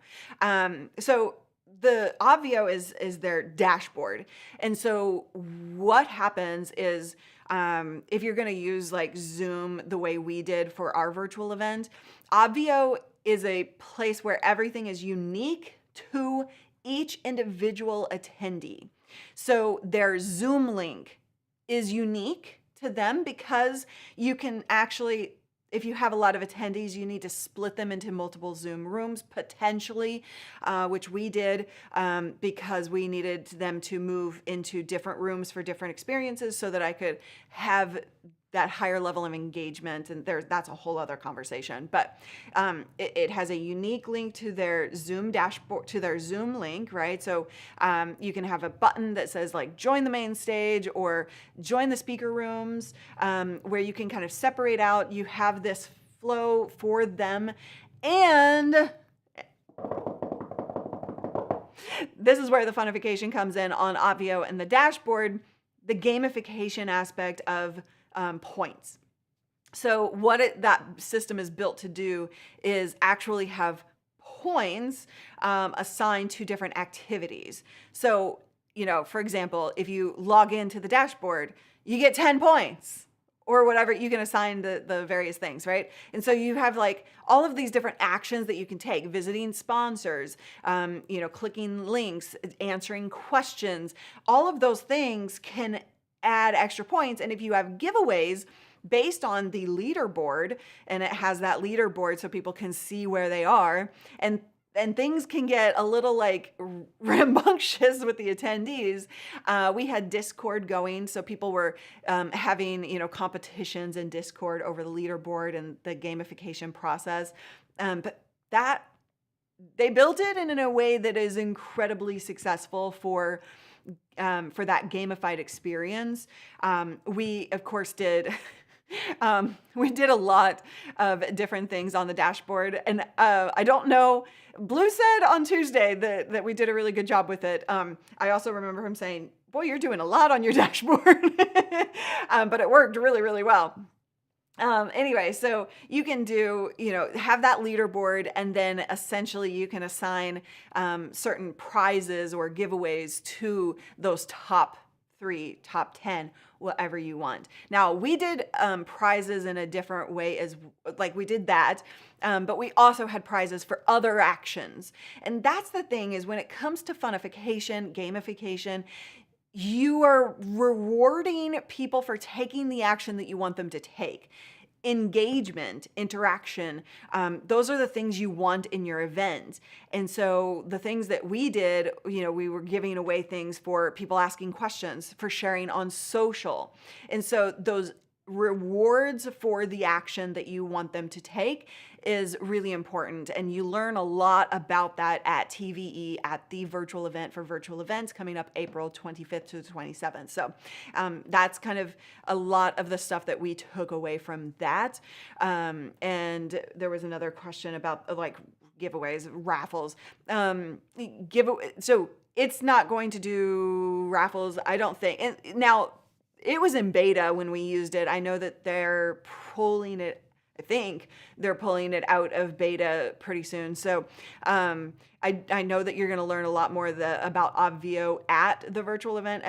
So the Obvio is their dashboard. And so what happens is if you're going to use like Zoom the way we did for our virtual event, Obvio is a place where everything is unique to each individual attendee. So their Zoom link is unique to them because you can actually, if you have a lot of attendees, you need to split them into multiple Zoom rooms potentially, which we did because we needed them to move into different rooms for different experiences so that I could have that higher level of engagement. And that's a whole other conversation, but it has a unique link to their Zoom dashboard, to their Zoom link, right? So you can have a button that says like join the main stage or join the speaker rooms, where you can kind of separate out. You have this flow for them. And this is where the funification comes in on Obvio and the dashboard, the gamification aspect of points. So what that system is built to do is actually have points assigned to different activities. So, for example, if you log into the dashboard, you get 10 points or whatever. You can assign the various things, right? And so you have like all of these different actions that you can take: visiting sponsors, clicking links, answering questions. All of those things can add extra points. And if you have giveaways based on the leaderboard, and it has that leaderboard so people can see where they are, and things can get a little like rambunctious with the attendees. We had Discord going, so people were having competitions in Discord over the leaderboard and the gamification process. But that they built it in a way that is incredibly successful for that gamified experience. We of course did. We did a lot of different things on the dashboard, and I don't know. Blue said on Tuesday that we did a really good job with it. I also remember him saying, boy, you're doing a lot on your dashboard. But it worked really, really well. Anyway, so you can do, have that leaderboard, and then essentially you can assign certain prizes or giveaways to those top 3, top 10, whatever you want. Now, we did prizes in a different way, as like we did that, but we also had prizes for other actions. And that's the thing, is when it comes to funification, gamification, you are rewarding people for taking the action that you want them to take. Engagement, interaction, those are the things you want in your event. And so the things that we did, we were giving away things for people asking questions, for sharing on social. And so those rewards for the action that you want them to take is really important. And you learn a lot about that at TVE, at the virtual event for virtual events coming up April 25th to the 27th. So that's kind of a lot of the stuff that we took away from that. And there was another question about like giveaways, raffles. So it's not going to do raffles, I don't think. And now, it was in beta when we used it. I know that they're pulling it. I think they're pulling it out of beta pretty soon. So I know that you're going to learn a lot more about Obvio at the virtual event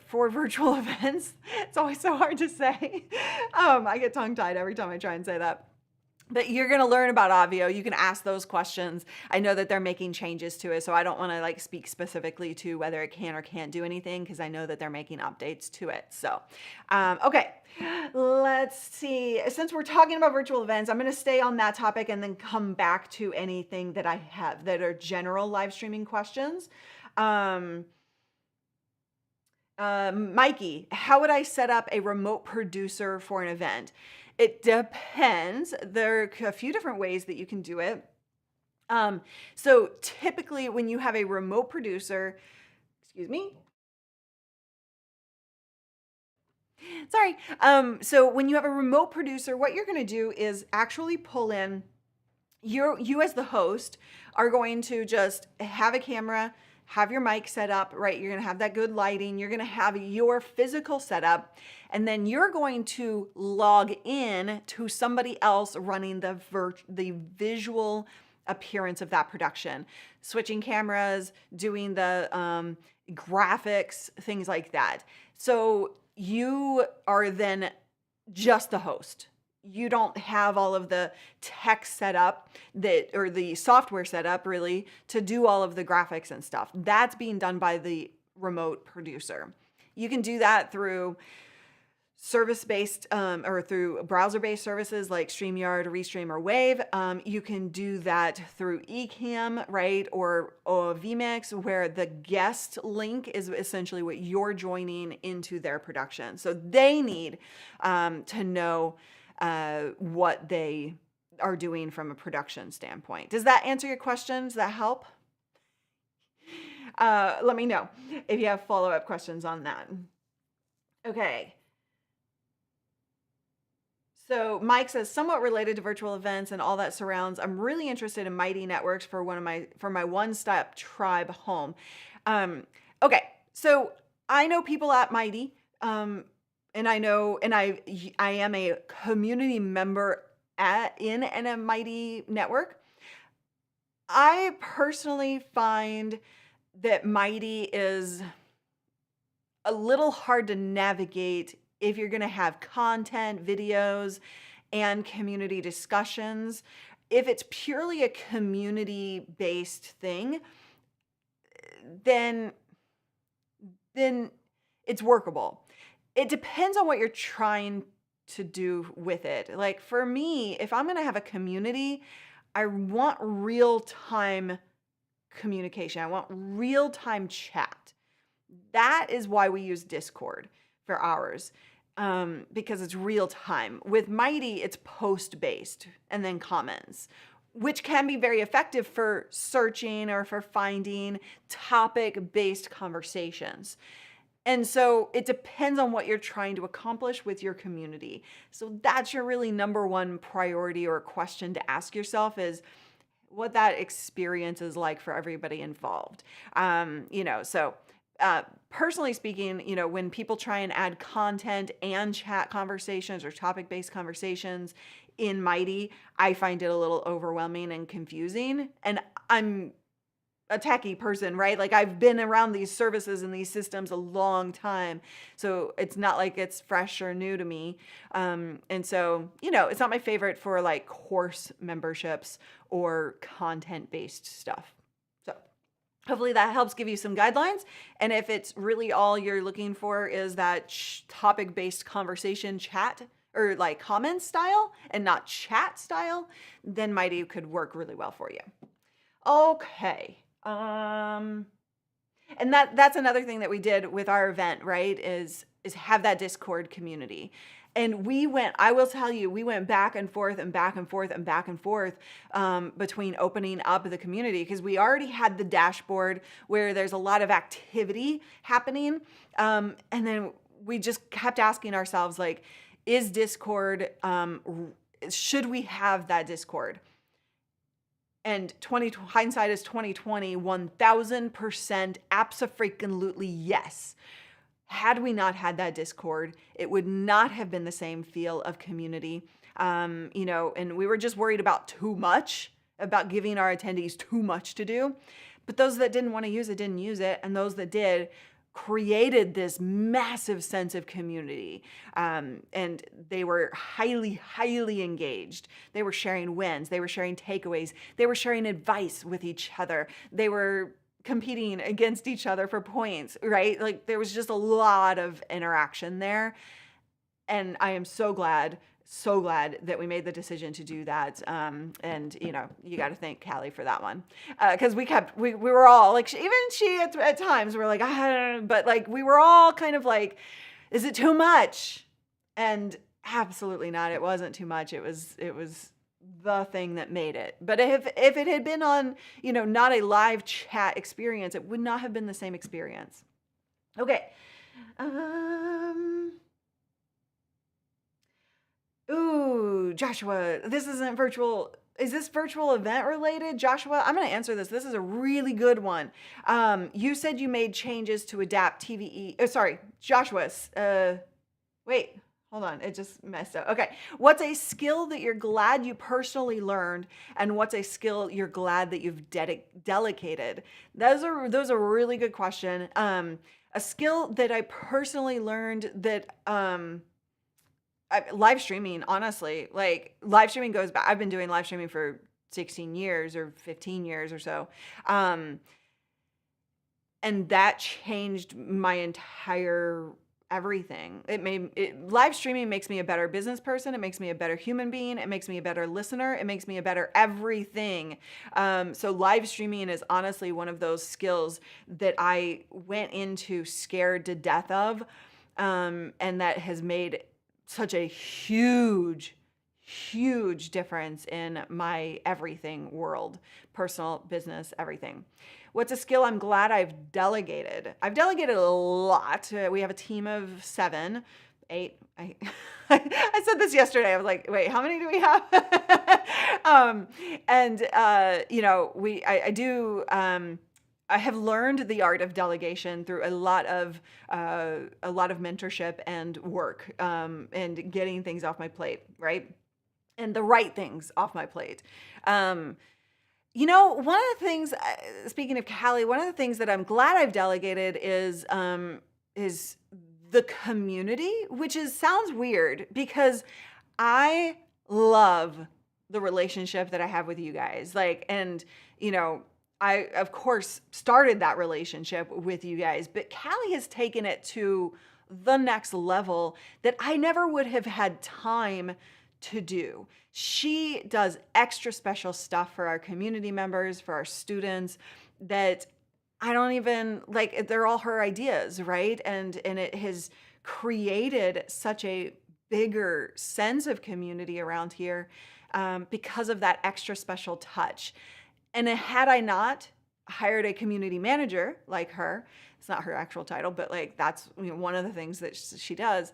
for virtual events. It's always so hard to say. I get tongue tied every time I try and say that. But you're going to learn about Obvio. You can ask those questions. I know that they're making changes to it, so I don't want to like speak specifically to whether it can or can't do anything, because I know that they're making updates to it. So, okay, let's see. Since we're talking about virtual events, I'm going to stay on that topic and then come back to anything that I have that are general live streaming questions. Mikey, how would I set up a remote producer for an event? It depends. There are a few different ways that you can do it. So typically when you have a remote producer, sorry. So when you have a remote producer, what you're going to do is actually pull in you as the host are going to just have a camera, have your mic set up, right? You're going to have that good lighting. You're going to have your physical setup, and then you're going to log in to somebody else running the visual appearance of that production, switching cameras, doing the graphics, things like that. So you are then just the host. You don't have all of the tech set up or the software set up really to do all of the graphics and stuff. That's being done by the remote producer. You can do that through service-based or through browser-based services like StreamYard, Restream, or Wave. You can do that through ECAMM, right, or vMix, where the guest link is essentially what you're joining into their production. So they need to know what they are doing from a production standpoint. Does that answer your question? Does that help? Let me know if you have follow-up questions on that. Okay. So Mike says, somewhat related to virtual events and all that surrounds, I'm really interested in Mighty Networks for my one-step tribe home. Okay, so I know people at Mighty, and I am a community member in a Mighty network. I personally find that Mighty is a little hard to navigate if you're going to have content, videos, and community discussions. If it's purely a community-based thing, then it's workable. It depends on what you're trying to do with it. Like for me, if I'm going to have a community, I want real-time communication. I want real-time chat. That is why we use Discord for ours, because it's real time. With Mighty, it's post-based and then comments, which can be very effective for searching or for finding topic-based conversations. And so it depends on what you're trying to accomplish with your community. So that's your really number one priority or question to ask yourself, is what that experience is like for everybody involved. personally speaking, you know, when people try and add content and chat conversations or topic-based conversations in Mighty, I find it a little overwhelming and confusing. And I'm a techie person, right? Like I've been around these services and these systems a long time. So it's not like it's fresh or new to me. And so, you know, it's not my favorite for like course memberships or content-based stuff. So hopefully that helps give you some guidelines. And if it's really all you're looking for is that topic-based conversation chat or like comment style and not chat style, then Mighty could work really well for you. Okay. And that's another thing that we did with our event, right? Is have that Discord community. And I will tell you, we went back and forth and back and forth and back and forth between opening up the community because we already had the dashboard where there's a lot of activity happening. And then we just kept asking ourselves, like, is Discord, should we have that Discord? And hindsight is 2020, 1000% abso-freaking-lutely yes. Had we not had that Discord, it would not have been the same feel of community. You know, and we were just worried about too much, about giving our attendees too much to do. But those that didn't want to use it didn't use it, and those that did created this massive sense of community. And they were highly, highly engaged. They were sharing wins. They were sharing takeaways. They were sharing advice with each other. They were competing against each other for points, right? Like there was just a lot of interaction there. And I am so glad that we made the decision to do that. And you know, you got to thank Callie for that one. Cause we were all like, even she at times were like, but like, we were all kind of like, is it too much? And absolutely not. It wasn't too much. It was the thing that made it. But if it had been on, you know, not a live chat experience, it would not have been the same experience. Okay. Ooh, Joshua, this isn't virtual. Is this virtual event related? Joshua, I'm going to answer this. This is a really good one. You said you made changes to adapt TVE. Oh, sorry, Joshua. Wait, hold on. It just messed up. Okay. What's a skill that you're glad you personally learned? And what's a skill you're glad that you've delegated? Those are a really good question. A skill that I personally learned that, live streaming, honestly, like live streaming goes back. I've been doing live streaming for 16 years or 15 years or so. And that changed my entire everything. Live streaming makes me a better business person. It makes me a better human being. It makes me a better listener. It makes me a better everything. So live streaming is honestly one of those skills that I went into scared to death of. And that has made such a huge difference in my everything world, personal, business, everything. What's a skill I'm glad I've delegated? I've delegated a lot. We have a team of 7, 8. I said this yesterday. I was like, wait, how many do we have? You know, I have learned the art of delegation through a lot of mentorship and work, and getting things off my plate, right? And the right things off my plate. You know, one of the things, speaking of Callie, one of the things that I'm glad I've delegated is the community, which sounds weird because I love the relationship that I have with you guys. Like, and you know, I, of course, started that relationship with you guys, but Callie has taken it to the next level that I never would have had time to do. She does extra special stuff for our community members, for our students that I don't even, like, they're all her ideas, right? And it has created such a bigger sense of community around here because of that extra special touch. And had I not hired a community manager like her, it's not her actual title, but like that's, you know, one of the things that she does,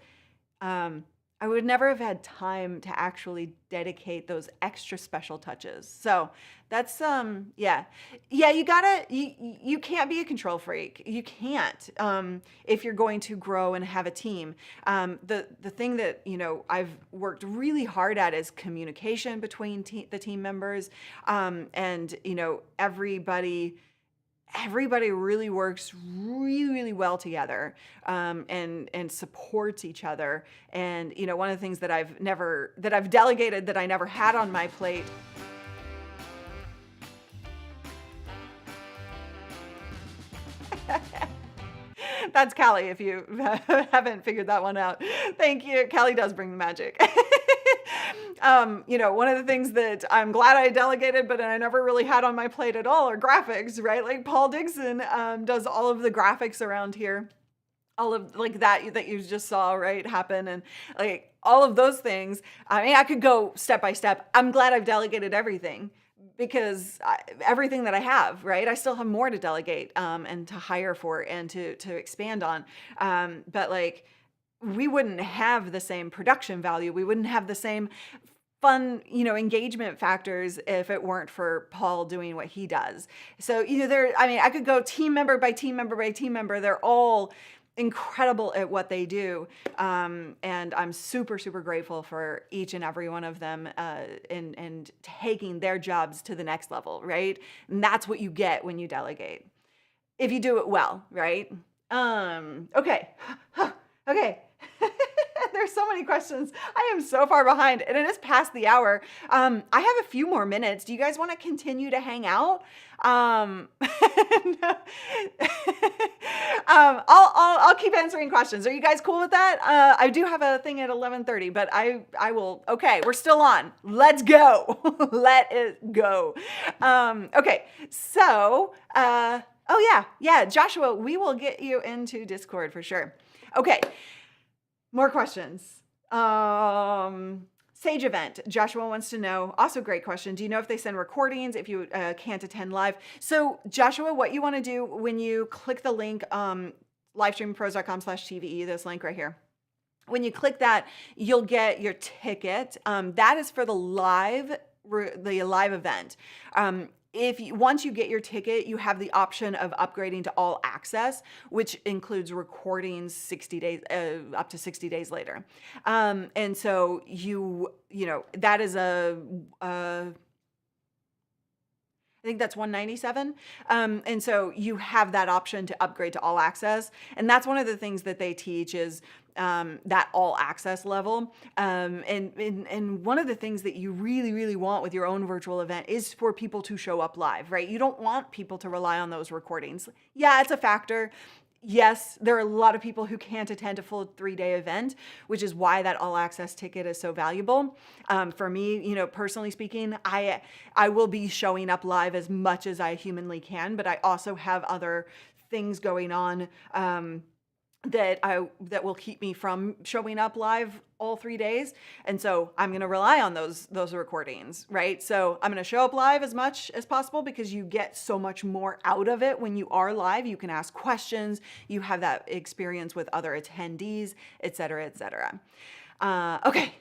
I would never have had time to actually dedicate those extra special touches. So that's yeah. Yeah, you can't be a control freak. You can't if you're going to grow and have a team. The thing that, you know, I've worked really hard at is communication between the team members. And you know, everybody really works really well together, and supports each other. And you know, one of the things that I've delegated that I never had on my plate. That's Callie, if you haven't figured that one out. Thank you. Callie does bring the magic. You know, one of the things that I'm glad I delegated, but I never really had on my plate at all, are graphics, right? Like Paul Dixon does all of the graphics around here. All of like that you just saw, right, happen, and like all of those things. I mean, I could go step by step. I'm glad I've delegated everything, because everything that I have, right, I still have more to delegate and to hire for and to expand on. But like, we wouldn't have the same production value. We wouldn't have the same fun, you know, engagement factors if it weren't for Paul doing what he does. So, you know, I could go team member by team member by team member. They're all incredible at what they do. And I'm super, super grateful for each and every one of them, and taking their jobs to the next level, right? And that's what you get when you delegate, if you do it well, right? Okay. Okay. There's so many questions. I am so far behind, and it is past the hour. I have a few more minutes. Do you guys want to continue to hang out? I'll keep answering questions. Are you guys cool with that? I do have a thing at 11:30, but I will. Okay, we're still on. Let's go. Let it go. Okay, so oh yeah, Joshua, we will get you into Discord for sure. Okay. More questions. Sage event. Joshua wants to know, also great question. Do you know if they send recordings if you can't attend live? So Joshua, what you want to do when you click the link, livestreampros.com/TVE, this link right here. When you click that, you'll get your ticket. That is for the live event. Once you get your ticket, you have the option of upgrading to all access, which includes recordings 60 days, up to 60 days later. And so you know, that is I think that's $197. And so you have that option to upgrade to all access. And that's one of the things that they teach is that all access level. And one of the things that you really, really want with your own virtual event is for people to show up live, right? You don't want people to rely on those recordings. Yeah, it's a factor. Yes, there are a lot of people who can't attend a full 3-day event, which is why that all access ticket is so valuable. For me, you know, personally speaking, I will be showing up live as much as I humanly can, but I also have other things going on that will keep me from showing up live all 3 days. And so I'm going to rely on those recordings, right? So I'm going to show up live as much as possible because you get so much more out of it when you are live. You can ask questions, you have that experience with other attendees, et cetera, et cetera. Okay.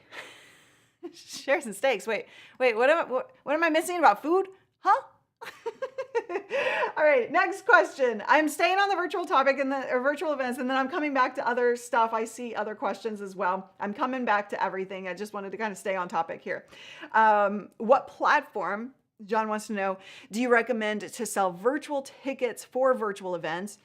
Shares and steaks. Wait, what am I missing about food? Huh? All right, next question. I'm staying on the virtual topic and the virtual events, and then I'm coming back to other stuff. I see other questions as well. I'm coming back to everything. I just wanted to kind of stay on topic here. What platform, John wants to know, do you recommend to sell virtual tickets for virtual events?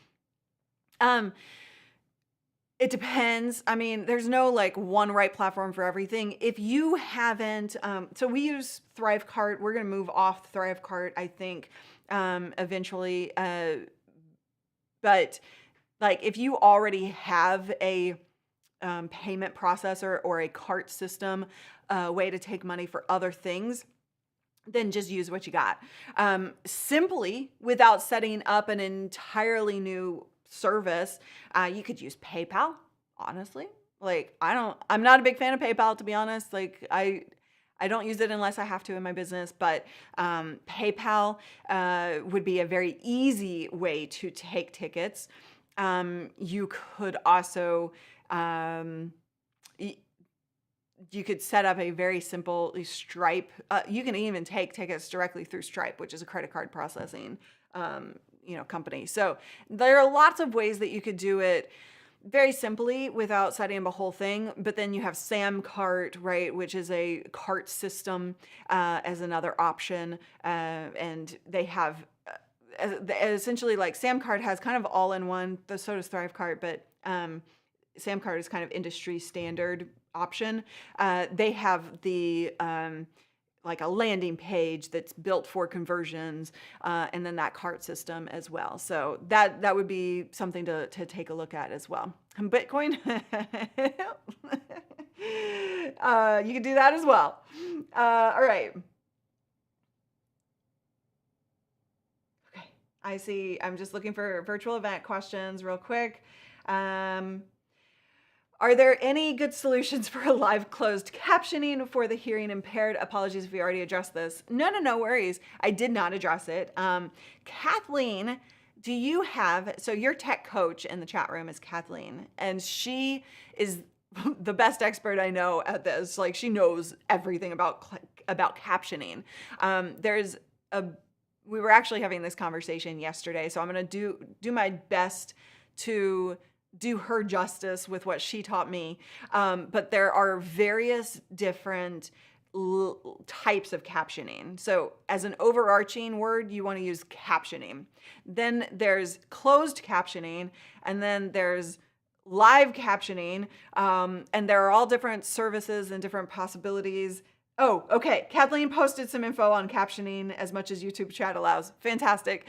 It depends. I mean, there's no like one right platform for everything. If you haven't, so we use Thrivecart. We're going to move off Thrivecart, I think, eventually. But like if you already have a payment processor or a cart system, way to take money for other things, then just use what you got. Simply without setting up an entirely new service, you could use PayPal, honestly. Like I'm not a big fan of PayPal, to be honest. Like I don't use it unless I have to in my business, but PayPal would be a very easy way to take tickets. You could also you could set up a very simple Stripe. You can even take tickets directly through Stripe, which is a credit card processing, company. So there are lots of ways that you could do it very simply without setting up a whole thing. But then you have SamCart, right, which is a cart system as another option. And they have essentially like SamCart has kind of all in one, so does ThriveCart, but SamCart is kind of industry standard option. They have the like a landing page that's built for conversions, and then that cart system as well. So that would be something to take a look at as well. Bitcoin, you can do that as well. All right. Okay, I see. I'm just looking for virtual event questions real quick. Are there any good solutions for a live closed captioning for the hearing impaired? Apologies if we already addressed this. No worries. I did not address it. Kathleen, do you have, so your tech coach in the chat room is Kathleen, and she is the best expert I know at this. Like, she knows everything about captioning. We were actually having this conversation yesterday, so I'm going to do my best to do her justice with what she taught me. But there are various different types of captioning. So as an overarching word, you want to use captioning. Then there's closed captioning, and then there's live captioning. And there are all different services and different possibilities. Oh, okay. Kathleen posted some info on captioning as much as YouTube chat allows. Fantastic.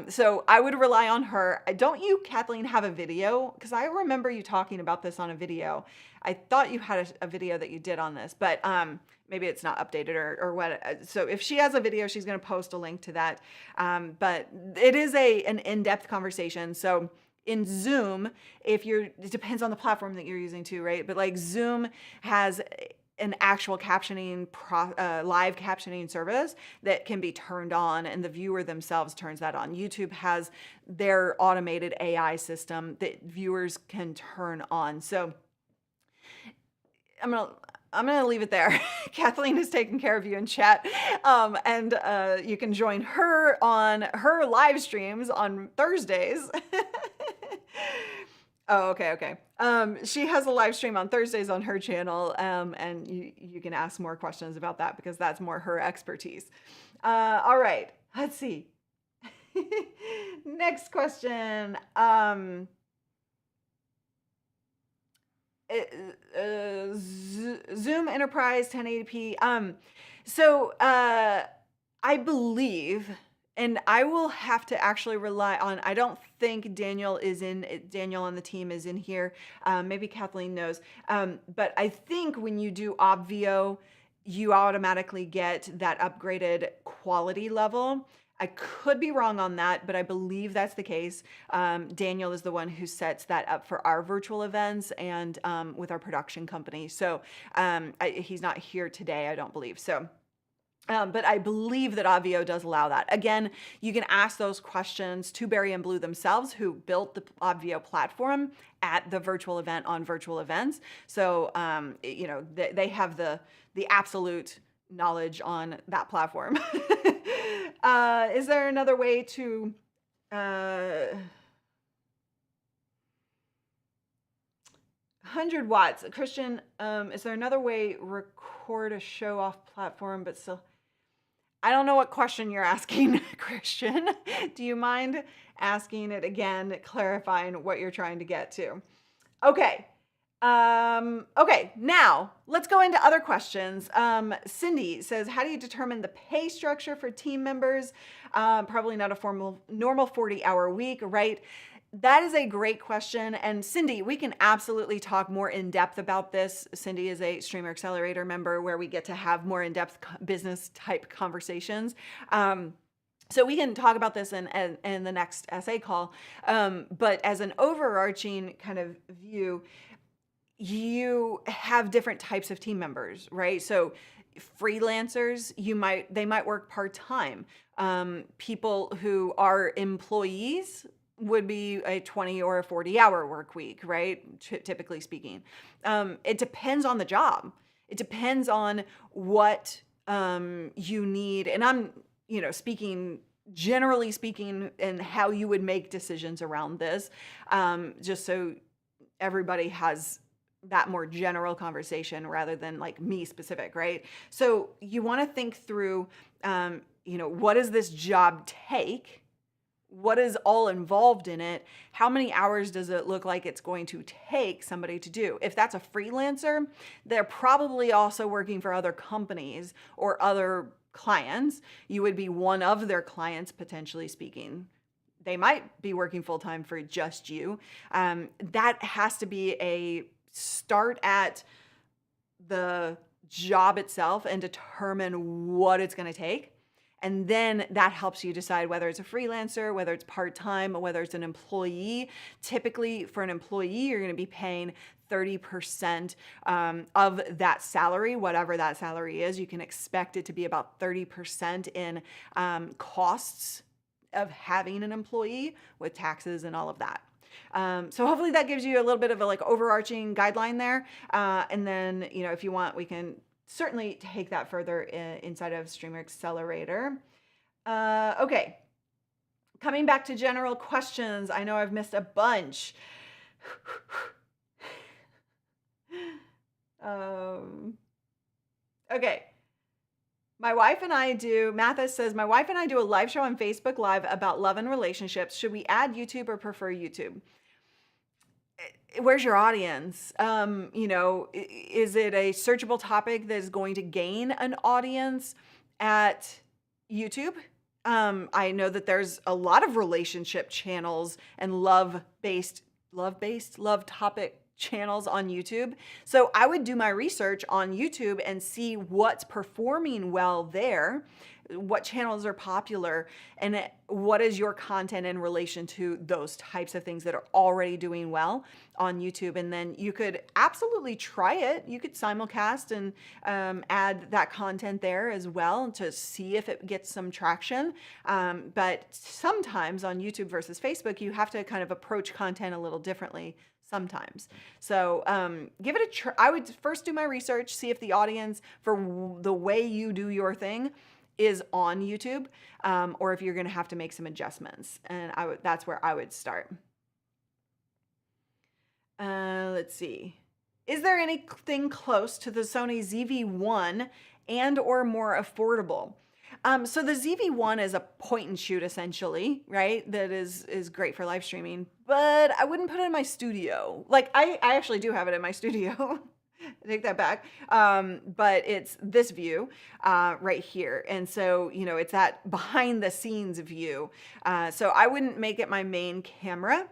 So I would rely on her. Don't you, Kathleen, have a video? Because I remember you talking about this on a video. I thought you had a video that you did on this, but maybe it's not updated or what. So if she has a video, she's going to post a link to that. But it is an in-depth conversation. So in Zoom, it depends on the platform that you're using too, right? But like Zoom has an actual captioning, live captioning service that can be turned on, and the viewer themselves turns that on. YouTube has their automated AI system that viewers can turn on. So I'm gonna leave it there. Kathleen is taking care of you in chat, and you can join her on her live streams on Thursdays. Oh, okay. She has a live stream on Thursdays on her channel, and you can ask more questions about that because that's more her expertise. All right, let's see. Next question. Zoom Enterprise 1080p. So I believe, and I will have to actually rely on, I don't think Daniel on the team is in here. Maybe Kathleen knows. But I think when you do Obvio, you automatically get that upgraded quality level. I could be wrong on that, but I believe that's the case. Daniel is the one who sets that up for our virtual events and with our production company. So he's not here today, I don't believe. So. But I believe that Obvio does allow that. Again, you can ask those questions to Barry and Blue themselves, who built the Obvio platform at the virtual event on virtual events. So, they have the absolute knowledge on that platform. Is there another way to... 100 watts. Christian, is there another way record a show off platform, but still... I don't know what question you're asking, Christian. Do you mind asking it again, clarifying what you're trying to get to? Okay. Okay, now let's go into other questions. Cindy says, how do you determine the pay structure for team members? Probably not a normal 40-hour week, right? That is a great question. And Cindy, we can absolutely talk more in depth about this. Cindy is a Streamer Accelerator member where we get to have more in-depth business type conversations. So we can talk about this in the next essay call. But as an overarching kind of view, you have different types of team members, right? So freelancers, they might work part-time. People who are employees would be a 20 or a 40-hour work week, right? Typically speaking. It depends on the job. It depends on what you need. And I'm, generally speaking, and how you would make decisions around this, just so everybody has that more general conversation rather than like me specific, right? So you want to think through, what does this job take? What is all involved in it? How many hours does it look like it's going to take somebody to do? If that's a freelancer, they're probably also working for other companies or other clients. You would be one of their clients, potentially speaking. They might be working full-time for just you. That has to be a start at the job itself and determine what it's going to take. And then that helps you decide whether it's a freelancer, whether it's part-time, whether it's an employee. Typically, for an employee, you're going to be paying 30% of that salary, whatever that salary is. You can expect it to be about 30% in costs of having an employee with taxes and all of that. So hopefully that gives you a little bit of a like overarching guideline there. And then, if you want, we can certainly take that further inside of Streamer Accelerator. Okay. Coming back to general questions. I know I've missed a bunch. Okay. Mathis says, my wife and I do a live show on Facebook Live about love and relationships. Should we add YouTube or prefer YouTube? Where's your audience? Is it a searchable topic that is going to gain an audience at YouTube? I know that there's a lot of relationship channels and love topic channels on YouTube. So I would do my research on YouTube and see what's performing well there, what channels are popular, and what is your content in relation to those types of things that are already doing well on YouTube. And then you could absolutely try it. You could simulcast and add that content there as well to see if it gets some traction. But sometimes on YouTube versus Facebook, you have to kind of approach content a little differently sometimes. So give it a try. I would first do my research, see if the audience for the way you do your thing is on YouTube, or if you're going to have to make some adjustments. And that's where I would start. Let's see. Is there anything close to the Sony ZV-1 and or more affordable? So the ZV-1 is a point and shoot essentially, right? That is great for live streaming, but I wouldn't put it in my studio. Like I actually do have it in my studio. I take that back. But it's this view right here. And so, it's that behind the scenes view. So I wouldn't make it my main camera.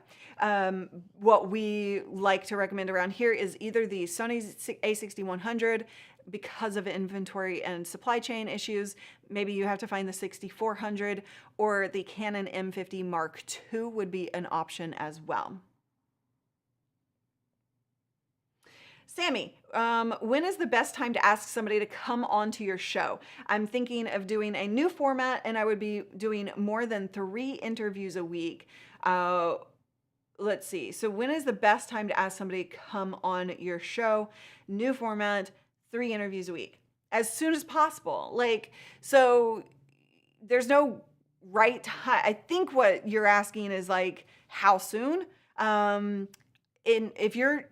What we like to recommend around here is either the Sony A6100 because of inventory and supply chain issues. Maybe you have to find the 6400, or the Canon M50 Mark II would be an option as well. Sammy, when is the best time to ask somebody to come onto your show? I'm thinking of doing a new format, and I would be doing more than 3 interviews a week. Let's see. So when is the best time to ask somebody to come on your show? New format, 3 interviews a week. As soon as possible. So there's no right time. I think what you're asking is like, how soon? If you're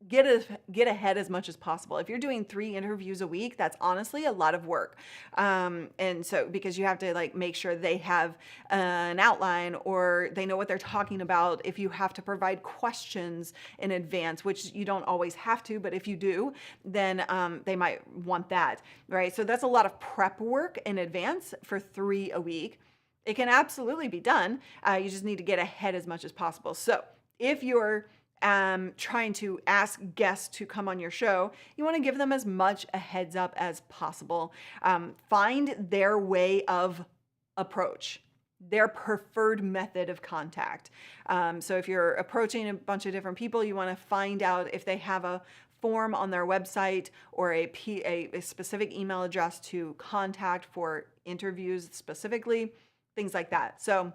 get ahead as much as possible. If you're doing 3 interviews a week, that's honestly a lot of work. And so, because you have to make sure they have an outline or they know what they're talking about. If you have to provide questions in advance, which you don't always have to, but if you do, then they might want that, right? So that's a lot of prep work in advance for 3 a week. It can absolutely be done. You just need to get ahead as much as possible. So if you're trying to ask guests to come on your show, you want to give them as much a heads up as possible. Find their way of approach, their preferred method of contact. So if you're approaching a bunch of different people, you want to find out if they have a form on their website or a specific email address to contact for interviews specifically, things like that. So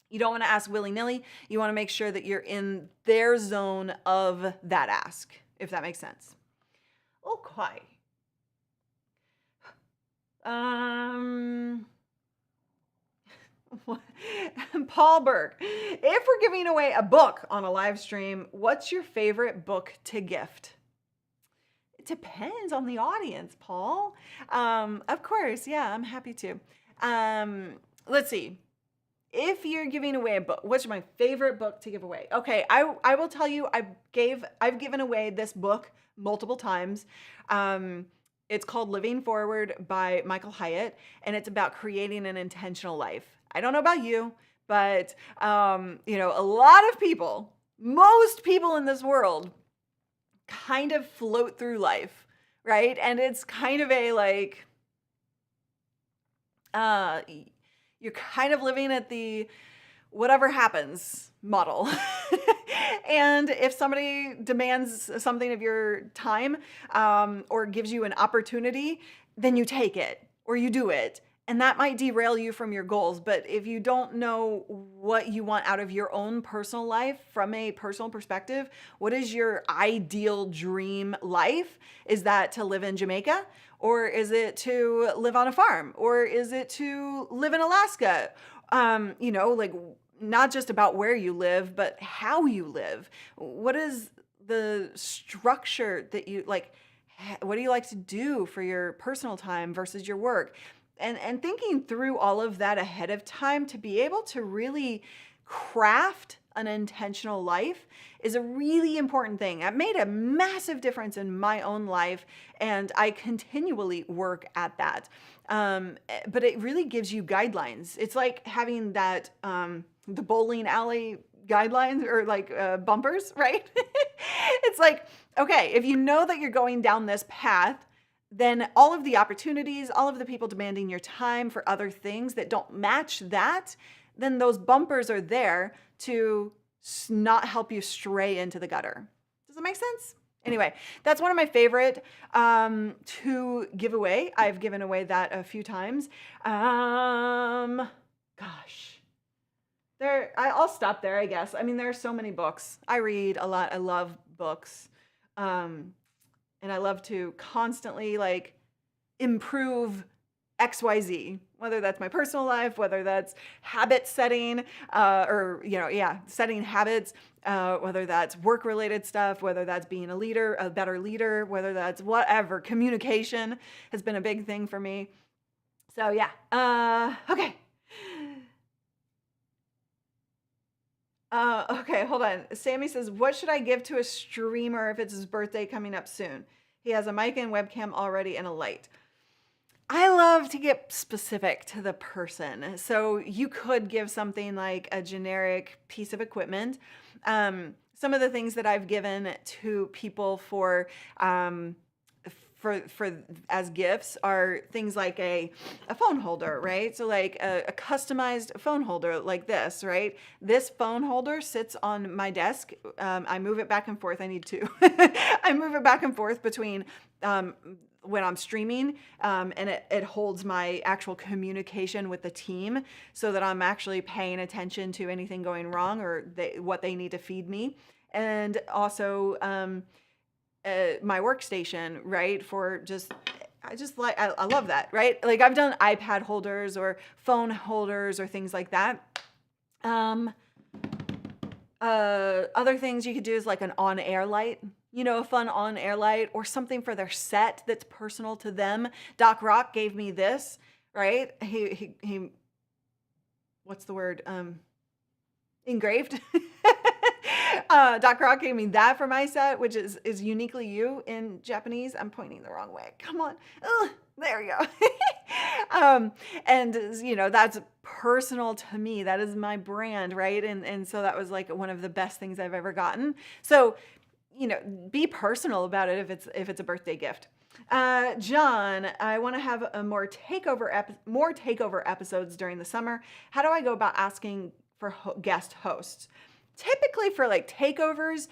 you don't want to ask willy-nilly. You want to make sure that you're in their zone of that ask, if that makes sense. Okay. Paul Burke, if we're giving away a book on a live stream, what's your favorite book to gift? It depends on the audience, Paul. Of course, yeah, I'm happy to. Let's see. If you're giving away a book, what's my favorite book to give away? Okay, I will tell you, I've given away this book multiple times. It's called Living Forward by Michael Hyatt, and it's about creating an intentional life. I don't know about you, but a lot of people, most people in this world, kind of float through life, right? And it's kind of a like, you're kind of living at the whatever happens model. And if somebody demands something of your time, or gives you an opportunity, then you take it or you do it. And that might derail you from your goals. But if you don't know what you want out of your own personal life from a personal perspective, what is your ideal dream life? Is that to live in Jamaica? Or is it to live on a farm? Or is it to live in Alaska? Like not just about where you live, but how you live. What is the structure that you like? What do you like to do for your personal time versus your work? And thinking through all of that ahead of time to be able to really craft an intentional life is a really important thing. It made a massive difference in my own life, and I continually work at that. But it really gives you guidelines. It's like having that, the bowling alley guidelines or like bumpers, right? It's like, okay, if you know that you're going down this path, then all of the opportunities, all of the people demanding your time for other things that don't match that, then those bumpers are there to not help you stray into the gutter. Does that make sense? Anyway, that's one of my favorite to give away. I've given away that a few times. Gosh. I'll stop there, I guess. I mean, there are so many books. I read a lot. I love books. And I love to constantly like improve XYZ, whether that's my personal life, whether that's habit setting, setting habits, whether that's work-related stuff, whether that's being a leader, a better leader, whether that's whatever. Communication has been a big thing for me. So yeah, okay. Okay, hold on. Sammy says, what should I give to a streamer if it's his birthday coming up soon? He has a mic and webcam already and a light. I love to get specific to the person. So you could give something like a generic piece of equipment. Some of the things that I've given to people for as gifts are things like a phone holder, right? So like a customized phone holder like this, right? This phone holder sits on my desk. I move it back and forth. I need to. I move it back and forth between when I'm streaming, and it holds my actual communication with the team so that I'm actually paying attention to anything going wrong or what they need to feed me. And also my workstation, right? I love that, right? Like I've done iPad holders or phone holders or things like that. Other things you could do is like an on-air light, a fun on-air light or something for their set that's personal to them. Doc Rock gave me this, right? He what's the word? Engraved. Doc Rock gave me that for my set, which is uniquely you in Japanese. I'm pointing the wrong way. Come on. Ugh, there we go. And that's personal to me. That is my brand, right? And so that was like one of the best things I've ever gotten. So, be personal about it if it's a birthday gift. John, I want to have more takeover episodes during the summer. How do I go about asking for guest hosts? Typically for like takeovers,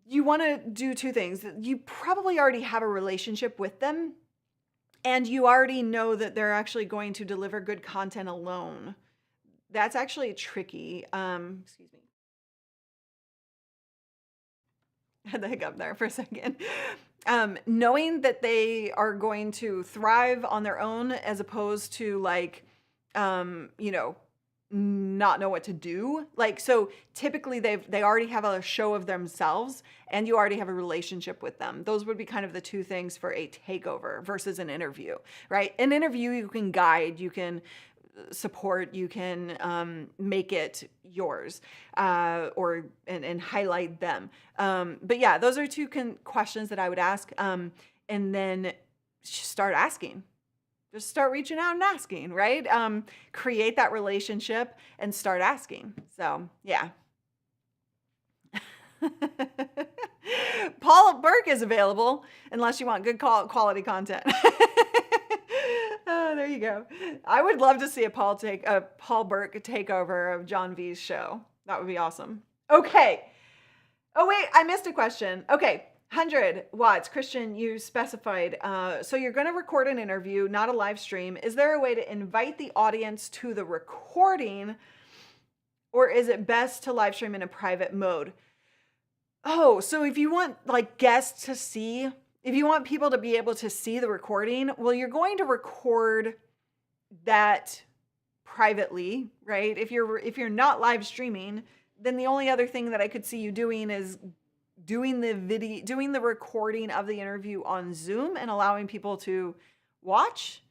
you want to do two things. You probably already have a relationship with them and you already know that they're actually going to deliver good content alone. That's actually tricky. Excuse me. had the hiccup there for a second. Knowing that they are going to thrive on their own as opposed to like, you know, not know what to do. Like, so typically they already have a show of themselves and you already have a relationship with them. Those would be kind of the two things for a takeover versus an interview, right? An interview, you can guide, you can support, you can make it yours and highlight them. But yeah, those are two questions that I would ask. And then start asking. Just start reaching out and asking, right? Create that relationship and start asking. So yeah. Paul Burke is available unless you want good quality content. Oh, there you go. I would love to see a Paul Burke takeover of John V's show. That would be awesome. Okay. Oh wait, I missed a question. Okay. 100 watts. Christian, you specified. So you're going to record an interview, not a live stream. Is there a way to invite the audience to the recording, or is it best to live stream in a private mode? Oh, so if you want like guests to see, if you want people to be able to see the recording, well, you're going to record that privately, right? If you're not live streaming, then the only other thing that I could see you doing is doing the recording of the interview on Zoom and allowing people to watch.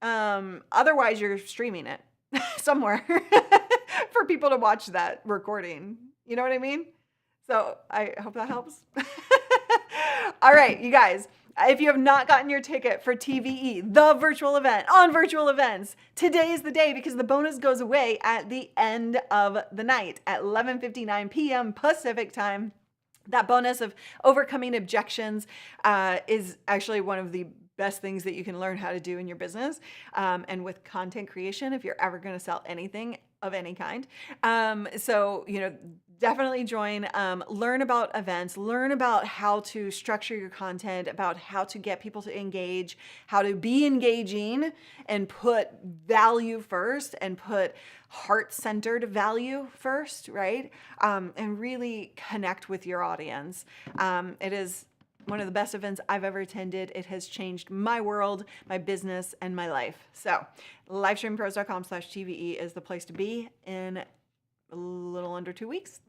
Otherwise you're streaming it somewhere for people to watch that recording. You know what I mean? So I hope that helps. All right, you guys, if you have not gotten your ticket for TVE, the virtual event on virtual events, today is the day because the bonus goes away at the end of the night at 11:59 p.m. Pacific time. That bonus of overcoming objections is actually one of the best things that you can learn how to do in your business. And with content creation, if you're ever going to sell anything of any kind. So, you know, definitely join, learn about events, learn about how to structure your content, about how to get people to engage, how to be engaging and put value first and put heart-centered value first, right? And really connect with your audience. It is one of the best events I've ever attended. It has changed my world, my business, and my life. So livestreampros.com/TVE is the place to be in a little under 2 weeks.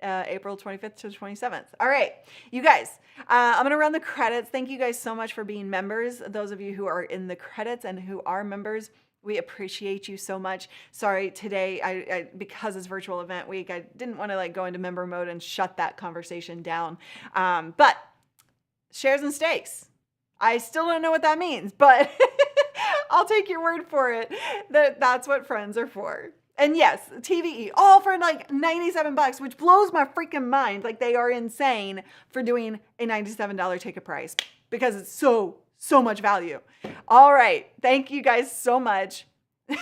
April 25th to 27th. All right, you guys, I'm going to run the credits. Thank you guys so much for being members. Those of you who are in the credits and who are members, we appreciate you so much. Sorry, today, I because it's virtual event week, I didn't want to like go into member mode and shut that conversation down. But shares and stakes. I still don't know what that means, but I'll take your word for it that that's what friends are for. And yes, TVE, all for like $97, which blows my freaking mind. Like they are insane for doing a $97 ticket price because it's so much value. All right. Thank you guys so much. I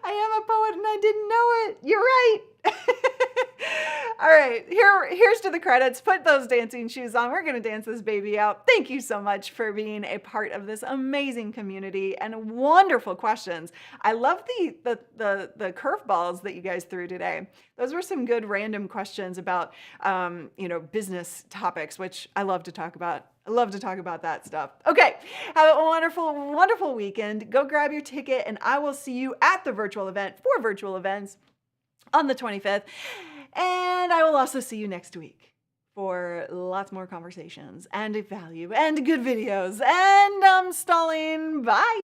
am a poet and I didn't know it. You're right. All right, here's to the credits. Put those dancing shoes on. We're going to dance this baby out. Thank you so much for being a part of this amazing community and wonderful questions. I love the curveballs that you guys threw today. Those were some good random questions about business topics, which I love to talk about. I love to talk about that stuff. Okay, have a wonderful, wonderful weekend. Go grab your ticket and I will see you at the virtual event for virtual events on the 25th. And I will also see you next week for lots more conversations and value and good videos. And I'm stalling. Bye.